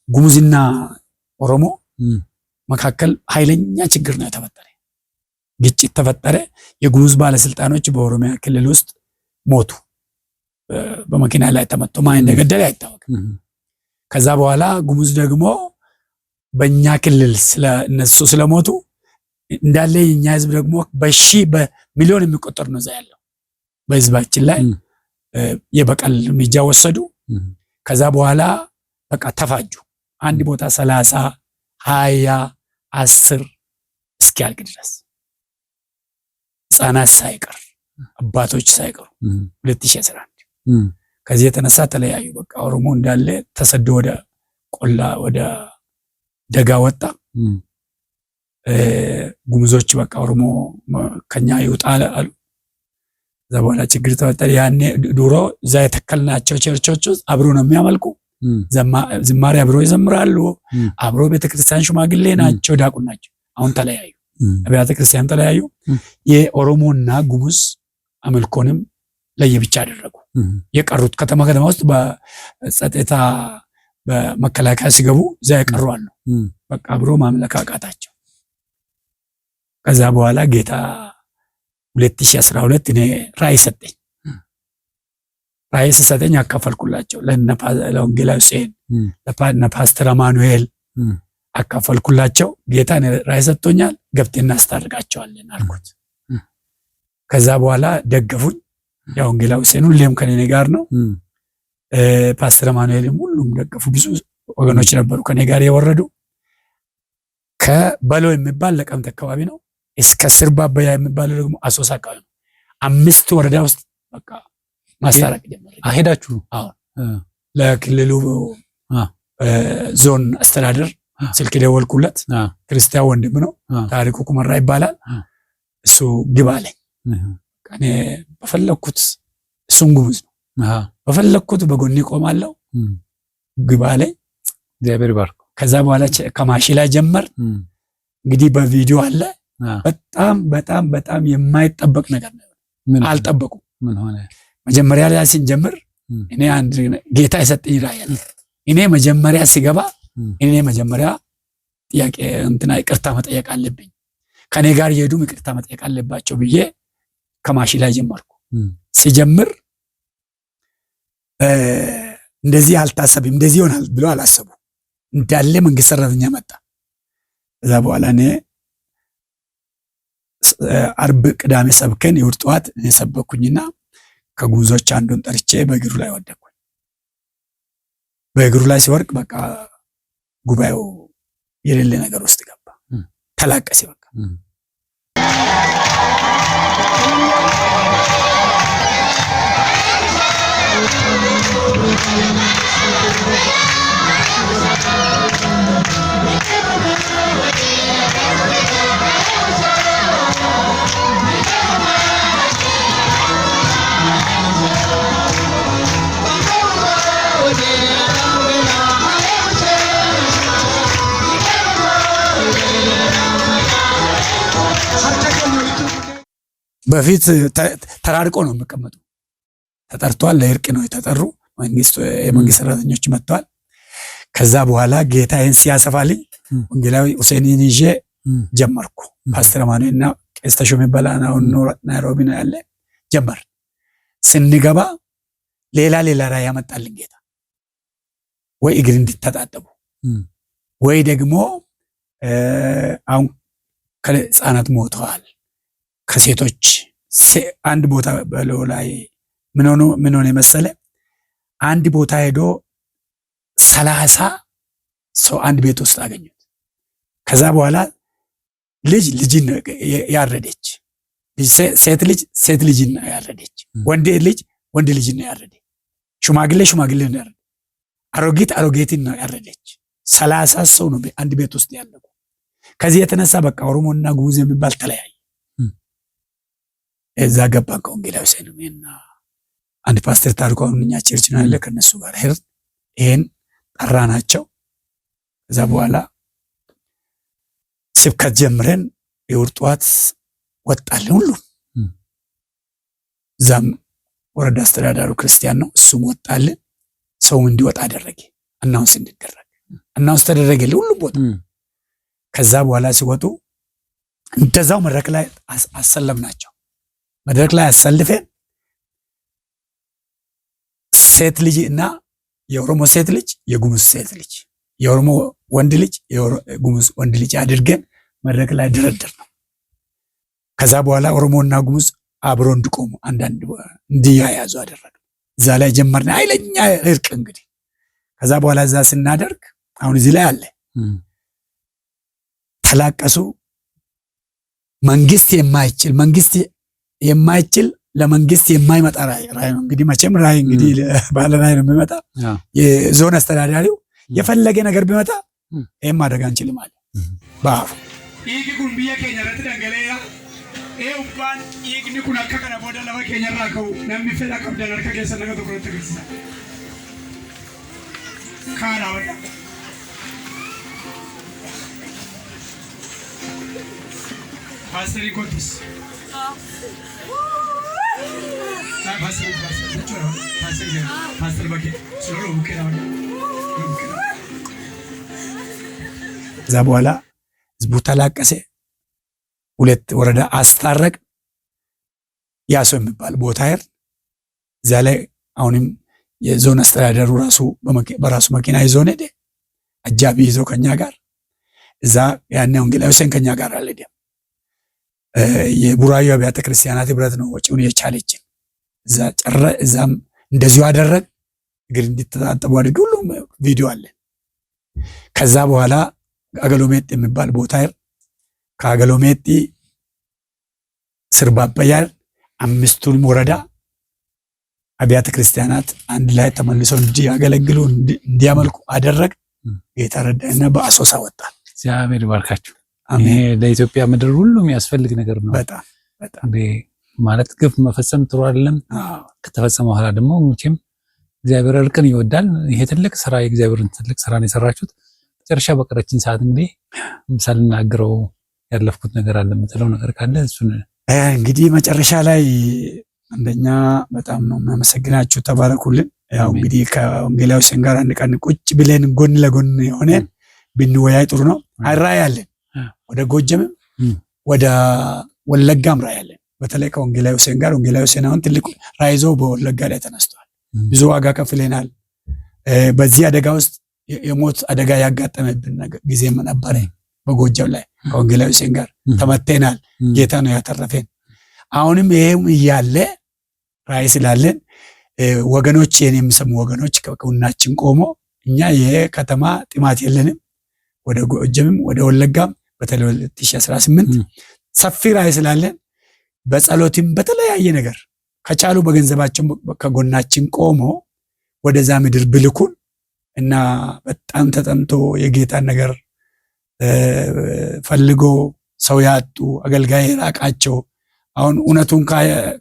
ጉሙዝና ኦሮሞ መካከል ኃይለኛ ችግር ነው የተፈጠረ። ግጭት ተፈጠረ። የጉሙዝ ባለስልጣኖች በኦሮሚያ ክልል ውስጥ ሞቱ። በመኪና ላይ ተመቶ ማን እንደገደለ አይታወቅም። ከዛ በኋላ ጉሙዝ ደግሞ በእኛ ክልል እነሱ ስለሞቱ እንዳለ የኛ ህዝብ ደግሞ በሚሊዮን የሚቆጠር ነው እዛ ያለው። በህዝባችን ላይ የበቀል እርምጃ ወሰዱ። ከዛ በኋላ በቃ ተፋጁ። አንድ ቦታ 30 20 10 እስኪያልቅ ድረስ ህፃናት ሳይቀር አባቶች ሳይቀሩ 2011 ከዚህ የተነሳ ተለያዩ። በቃ ኦሮሞ እንዳለ ተሰዶ ወደ ቆላ ወደ ደጋ ወጣ። ጉሙዞች በቃ ኦሮሞ ከኛ ይውጣ አሉ። ከዛ በኋላ ችግር ተፈጠረ። ያኔ ድሮ እዛ የተከልናቸው ቸርቾች አብሮ ነው የሚያመልኩ። ዝማሬ አብሮ ይዘምራሉ። አብሮ ቤተክርስቲያን ሽማግሌ ናቸው፣ ዲያቆን ናቸው። አሁን ተለያዩ፣ አብያተ ክርስቲያን ተለያዩ። የኦሮሞና ጉሙዝ አምልኮንም ለየብቻ አደረጉ። የቀሩት ከተማ ውስጥ በጸጥታ በመከላከያ ሲገቡ እዛ የቀሩ አሉ። በቃ አብሮ ማምለክ አቃታቸው። ከዛ በኋላ ጌታ 2012 እኔ ራእይ ሰጠኝ። ራእይ ሲሰጠኝ አካፈልኩላቸው። ለወንጌላዊ ሁሴን ለፓስተር አማኑኤል አካፈልኩላቸው። ጌታ ራእይ ሰጥቶኛል፣ ገብተን እናስታርቃቸዋለን አልኩት። ከዛ በኋላ ደገፉኝ። ያው ወንጌላዊ ሁሴን ሁሌም ከኔ ጋር ነው። ፓስተር አማኑኤልም ሁሉም ደገፉ። ብዙ ወገኖች ነበሩ ከኔ ጋር የወረዱ። ከበሎ የሚባል ለቀምት አካባቢ ነው እስከ ስርባ አበያ የሚባለው ደግሞ አሶሳ አካባቢ ነው። 5 ወረዳ ውስጥ በቃ ማስታረቅ ጀመረ። አሄዳችሁ? አዎ። ለክልሉ ዞን አስተዳደር ስልክ ደወልኩለት። ክርስቲያን ወንድም ነው፣ ታሪኩ ኩመራ ይባላል። እሱ ግባ አለኝ። እኔ በፈለኩት እሱም ጉሙዝ ነው፣ በፈለኩት በጎኔ ቆማለሁ፣ ግባ አለኝ። እግዚአብሔር ይባርክ። ከዛ በኋላ ከማሺ ላይ ጀመር። እንግዲህ በቪዲዮ አለ። በጣም በጣም በጣም የማይጠበቅ ነገር ነው። አልጠበቁም። ምን ሆነ? መጀመሪያ ላይ ስንጀምር እኔ አንድ ጌታ የሰጠኝ ራእይ አለ። እኔ መጀመሪያ ሲገባ እኔ መጀመሪያ ጥያቄ ይቅርታ መጠየቅ አለብኝ፣ ከኔ ጋር የሄዱም ይቅርታ መጠየቅ አለባቸው ብዬ ከማሺ ላይ ጀመርኩ። ሲጀምር እንደዚህ አልታሰብም፣ እንደዚህ ይሆናል ብሎ አላሰቡ። እንዳለ መንግስት ሰራተኛ መጣ። ከዛ በኋላ እኔ አርብ ቅዳሜ ሰብከን ይሁድ ጠዋት እኔ ሰበኩኝና ከጉዞች አንዱን ጠርቼ በእግሩ ላይ ወደቅኩኝ። በእግሩ ላይ ሲወርቅ በቃ ጉባኤው የሌለ ነገር ውስጥ ገባ። ተላቀሰ በቃ። በፊት ተራርቆ ነው የሚቀመጡ። ተጠርቷል፣ ለእርቅ ነው የተጠሩ። የመንግስት ሰራተኞች መጥተዋል። ከዛ በኋላ ጌታዬን ሲያሰፋልኝ ወንጌላዊ ሁሴንን ይዤ ጀመርኩ። ፓስተር አማኑኤልና ቄስ ተሾመ የሚባል ናይሮቢ ነው ያለ ጀመር። ስንገባ ሌላ ራእይ ያመጣልን ጌታ። ወይ እግር እንድትታጠቡ ወይ ደግሞ አሁን ከህፃናት ሞተዋል፣ ከሴቶች አንድ ቦታ በለው ላይ ምን ሆነ መሰለ፣ አንድ ቦታ ሄዶ 30 ሰው አንድ ቤት ውስጥ አገኙት። ከዛ በኋላ ልጅን ያረደች፣ ሴት ልጅ ያረደች፣ ወንድ ልጅ ያረደች፣ ሽማግሌ ነው ያረደች፣ አሮጊት ነው ያረደች። 30 ሰው ነው አንድ ቤት ውስጥ ያለው። ከዚህ የተነሳ በቃ ኦሮሞና ጉሙዝ የሚባል ተለያየ። እዛ ገባን ከወንጌላዊ ሰይኑና አንድ ፓስተር ታሪኩ እኛ ቸርች ነው ያለ፣ ከነሱ ጋር ይሄን ጠራናቸው። ከዛ በኋላ ስብከት ጀምረን የውር ጠዋት ወጣልን ሁሉ። ዛም ወረዳ አስተዳዳሩ ክርስቲያን ነው፣ እሱም ወጣልን። ሰውም እንዲወጣ አደረገ። አናውንስ ተደረገ ሁሉም ቦታ። ከዛ በኋላ ሲወጡ እንደዛው መድረክ ላይ አሰለምናቸው። መድረክ ላይ አሰልፈን ሴት ልጅ እና የኦሮሞ ሴት ልጅ፣ የጉሙዝ ሴት ልጅ፣ የኦሮሞ ወንድ ልጅ፣ የጉሙዝ ወንድ ልጅ አድርገን መድረክ ላይ ድርድር ነው። ከዛ በኋላ ኦሮሞና ጉሙዝ አብሮ እንዲቆሙ አንዳንድ እንዲያያዙ አደረገ። እዛ ላይ ጀመርና ኃይለኛ እርቅ እንግዲህ። ከዛ በኋላ እዛ ስናደርግ አሁን እዚህ ላይ አለ ተላቀሱ። መንግስት የማይችል ለመንግስት የማይመጣ ራይ ነው እንግዲህ። መቼም ራይ እንግዲህ ባለ ራይ ነው የሚመጣ። የዞን አስተዳዳሪው የፈለገ ነገር ቢመጣ ይሄን ማድረግ አንችልም አለ በአፉ። ይሄ ጉን ቢያ ከኛ ረት ደንገለያ ኤውባን ይግኒ ኩን አከከና ቦደ ለወ ከኛ ራከው ነምፈላ ከብደለር ከገሰነ ከተቆረ ተግስ ካና ወዳ ፓስተር ኮቲስ ፓስተር በቂ ስለሎ ሙከራ እዛ በኋላ ህዝቡ ተላቀሰ። ሁለት ወረዳ አስታረቅ። ያሶ የሚባል ቦታ አይደል እዛ ላይ አሁንም የዞን አስተዳደሩ ራሱ በራሱ መኪና ይዞ ሄደ። አጃቢ ይዞ ከኛ ጋር እዛ ያኔ ወንጌላዊ ሁሴን ከኛ ጋር አለ። የቡራዩ አብያተ ክርስቲያናት ህብረት ነው ወጪውን የቻለችን እዛም እንደዚሁ አደረግ። እግር እንዲተጣጠቡ አድርገ ሁሉም ቪዲዮ አለ። ከዛ በኋላ አገሎሜጥ የሚባል ቦታ አይደል ከአገሎሜጥ ስርባባያር አምስቱንም ወረዳ አብያተ ክርስቲያናት አንድ ላይ ተመልሰው እንዲያገለግሉ እንዲያመልኩ አደረግ። ጌታ ረዳና በአሶሳ ወጣ። እግዚአብሔር ይባርካችሁ። ይሄ ለኢትዮጵያ ምድር ሁሉ የሚያስፈልግ ነገር ነው። በጣም ማለት ግፍ መፈጸም ጥሩ አይደለም። ከተፈጸመ በኋላ ደግሞ መቼም እግዚአብሔር እርቅን ይወዳል። ይሄ ትልቅ ስራ የእግዚአብሔርን ትልቅ ስራ ነው የሰራችሁት። መጨረሻ በቀረችን ሰዓት እንግዲህ ሳልናገረው ያለፍኩት ነገር አለ የምትለው ነገር ካለ እሱን እንግዲህ መጨረሻ ላይ አንደኛ በጣም ነው የማመሰግናችሁ። ተባረኩልን። ያው እንግዲህ ከወንጌላዊ ሁሴን ጋር አንድ ቀን ቁጭ ብለን ጎን ለጎን ሆነን ብንወያይ ጥሩ ነው። ራዕይ አለን ወደ ጎጀምም ወደ ወለጋም ራዕይ አለን። በተለይ ከወንጌላዊ ሁሴን ጋር ወንጌላዊ ሁሴን አሁን ትልቅ ራዕይ ይዞ በወለጋ ላይ ተነስተዋል። ብዙ ዋጋ ከፍለናል። በዚህ አደጋ ውስጥ የሞት አደጋ ያጋጠመብን ጊዜም ነበረ። በጎጀም ላይ ከወንጌላዊ ሁሴን ጋር ተመተናል። ጌታ ነው ያተረፈን። አሁንም ይሄም እያለ ራዕይ ስላለን ወገኖች የኔ የሚሰሙ ወገኖች ከጎናችን ቆሞ እኛ የከተማ ጥማት የለንም። ወደ ጎጀምም ወደ ወለጋም በተለይ 2018 ሰፊ ራዕይ ስላለን በጸሎትም በተለያየ ነገር ከቻሉ በገንዘባቸው ከጎናችን ቆሞ ወደዛ ምድር ብልኩን እና በጣም ተጠምቶ የጌታን ነገር ፈልጎ ሰው ያጡ አገልጋይ ራቃቸው። አሁን እውነቱን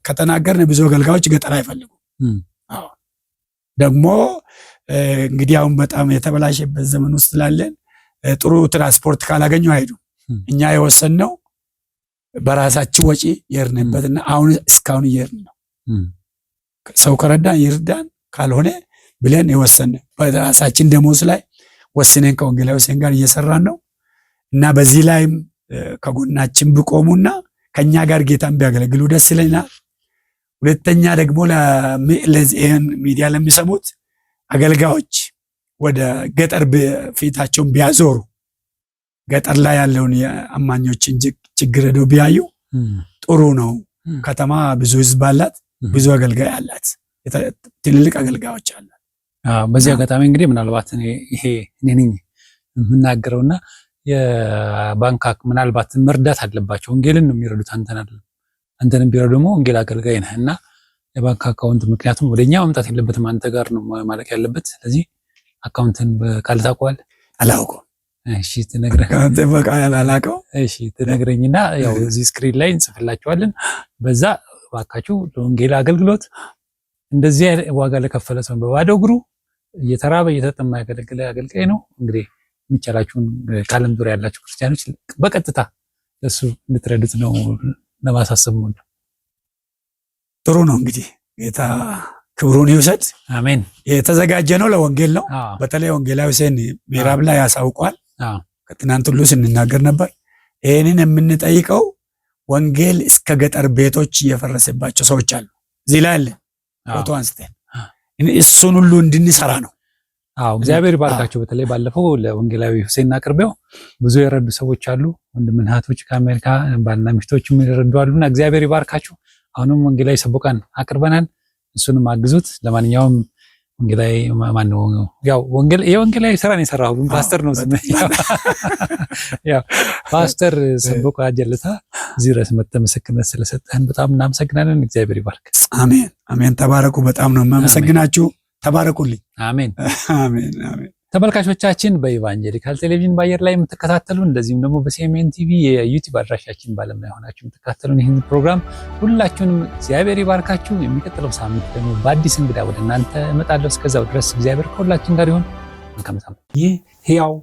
ከተናገርን ብዙ አገልጋዮች ገጠር አይፈልጉም። አዎ ደግሞ እንግዲህ አሁን በጣም የተበላሸበት ዘመን ውስጥ ስላለን ጥሩ ትራንስፖርት ካላገኙ አይሄዱም። እኛ የወሰንነው በራሳችን ወጪ የርንበትና አሁን እስካሁን እየርን ነው። ሰው ከረዳን ይርዳን፣ ካልሆነ ብለን የወሰን በራሳችን ደሞዝ ላይ ወስነን ከወንጌላዊ ሁሴን ጋር እየሰራን ነው እና በዚህ ላይም ከጎናችን ብቆሙና ከኛ ጋር ጌታን ቢያገለግሉ ደስ ይለናል። ሁለተኛ ደግሞ ለዚህን ሚዲያ ለሚሰሙት አገልጋዮች ወደ ገጠር ፊታቸውን ቢያዞሩ ገጠር ላይ ያለውን የአማኞችን ችግር ሄደው ቢያዩ ጥሩ ነው። ከተማ ብዙ ህዝብ አላት፣ ብዙ አገልጋይ አላት፣ ትልልቅ አገልጋዮች አላት። በዚህ አጋጣሚ እንግዲህ ምናልባት ይሄ እኔ ነኝ የምናገረውና የባንክ ምናልባት መርዳት አለባቸው። ወንጌልን ነው የሚረዱት፣ አንተን አይደለም። አንተንም ቢረዱ ደግሞ ወንጌል አገልጋይ ነህ እና የባንክ አካውንት ምክንያቱም ወደኛ መምጣት የለበትም፣ አንተ ጋር ነው ማለቅ ያለበት። ስለዚህ አካውንትን በቃል ታውቀዋለህ? አላውቀውም። እሺ ትነግረኝ። በቃል አላውቀው። እሺ ትነግረኝና ያው እዚህ ስክሪን ላይ እንጽፍላችኋለን። በዛ ባካችሁ ለወንጌል አገልግሎት እንደዚህ ዋጋ ለከፈለ ሰው በባዶ እግሩ እየተራበ እየተጠማ ያገለገለ አገልጋይ ነው። እንግዲህ የሚቻላችሁን ከዓለም ዙሪያ ያላችሁ ክርስቲያኖች በቀጥታ እሱ እንድትረዱት ነው ለማሳሰብ ነው። ጥሩ ነው እንግዲህ ጌታ ክብሩን ይውሰድ። አሜን። የተዘጋጀ ነው ለወንጌል ነው። በተለይ ወንጌላዊ ሁሴን ምዕራብ ላይ ያሳውቋል። ከትናንት ሁሉ ስንናገር ነበር። ይህንን የምንጠይቀው ወንጌል እስከ ገጠር ቤቶች እየፈረሰባቸው ሰዎች አሉ። እዚህ ላይ አለ ፎቶ አንስተን እሱን ሁሉ እንድንሰራ ነው። አዎ እግዚአብሔር ይባርካቸው። በተለይ ባለፈው ለወንጌላዊ ሁሴን አቅርቤው ብዙ የረዱ ሰዎች አሉ። ወንድምና እህቶች ከአሜሪካ ባልና ሚስቶች የሚረዱ አሉና እግዚአብሔር ይባርካቸው። አሁንም ወንጌላዊ ሰቦቃን አቅርበናል። እሱንም አግዙት። ለማንኛውም ወንጌላዊ ማነው ያው የወንጌላዊ ስራ ነው የሰራው ፓስተር ነው ስም ያው ፓስተር ሰቦቃ ጀለታ እዚህ ድረስ መጥተህ ምስክርነት ስለሰጠህን በጣም እናመሰግናለን። እግዚአብሔር ይባርክ። አሜን አሜን። ተባረኩ። በጣም ነው የማመሰግናችሁ። ተባረኩልኝ። አሜን አሜን አሜን። ተመልካቾቻችን በኢቫንጀሊካል ቴሌቪዥን ባየር ላይ የምትከታተሉን እንደዚሁም ደግሞ በሲኤምኤን ቲቪ የዩቲዩብ አድራሻችን ባለም ላይ ሆናችሁ የምትከታተሉን ይህን ፕሮግራም ሁላችሁንም እግዚአብሔር ይባርካችሁ። የሚቀጥለው ሳምንት ደግሞ በአዲስ እንግዳ ወደ እናንተ እመጣለሁ። እስከዛው ድረስ እግዚአብሔር ከሁላችን ጋር ይሁን። መልካም ሳምንት። ይህ ሕያው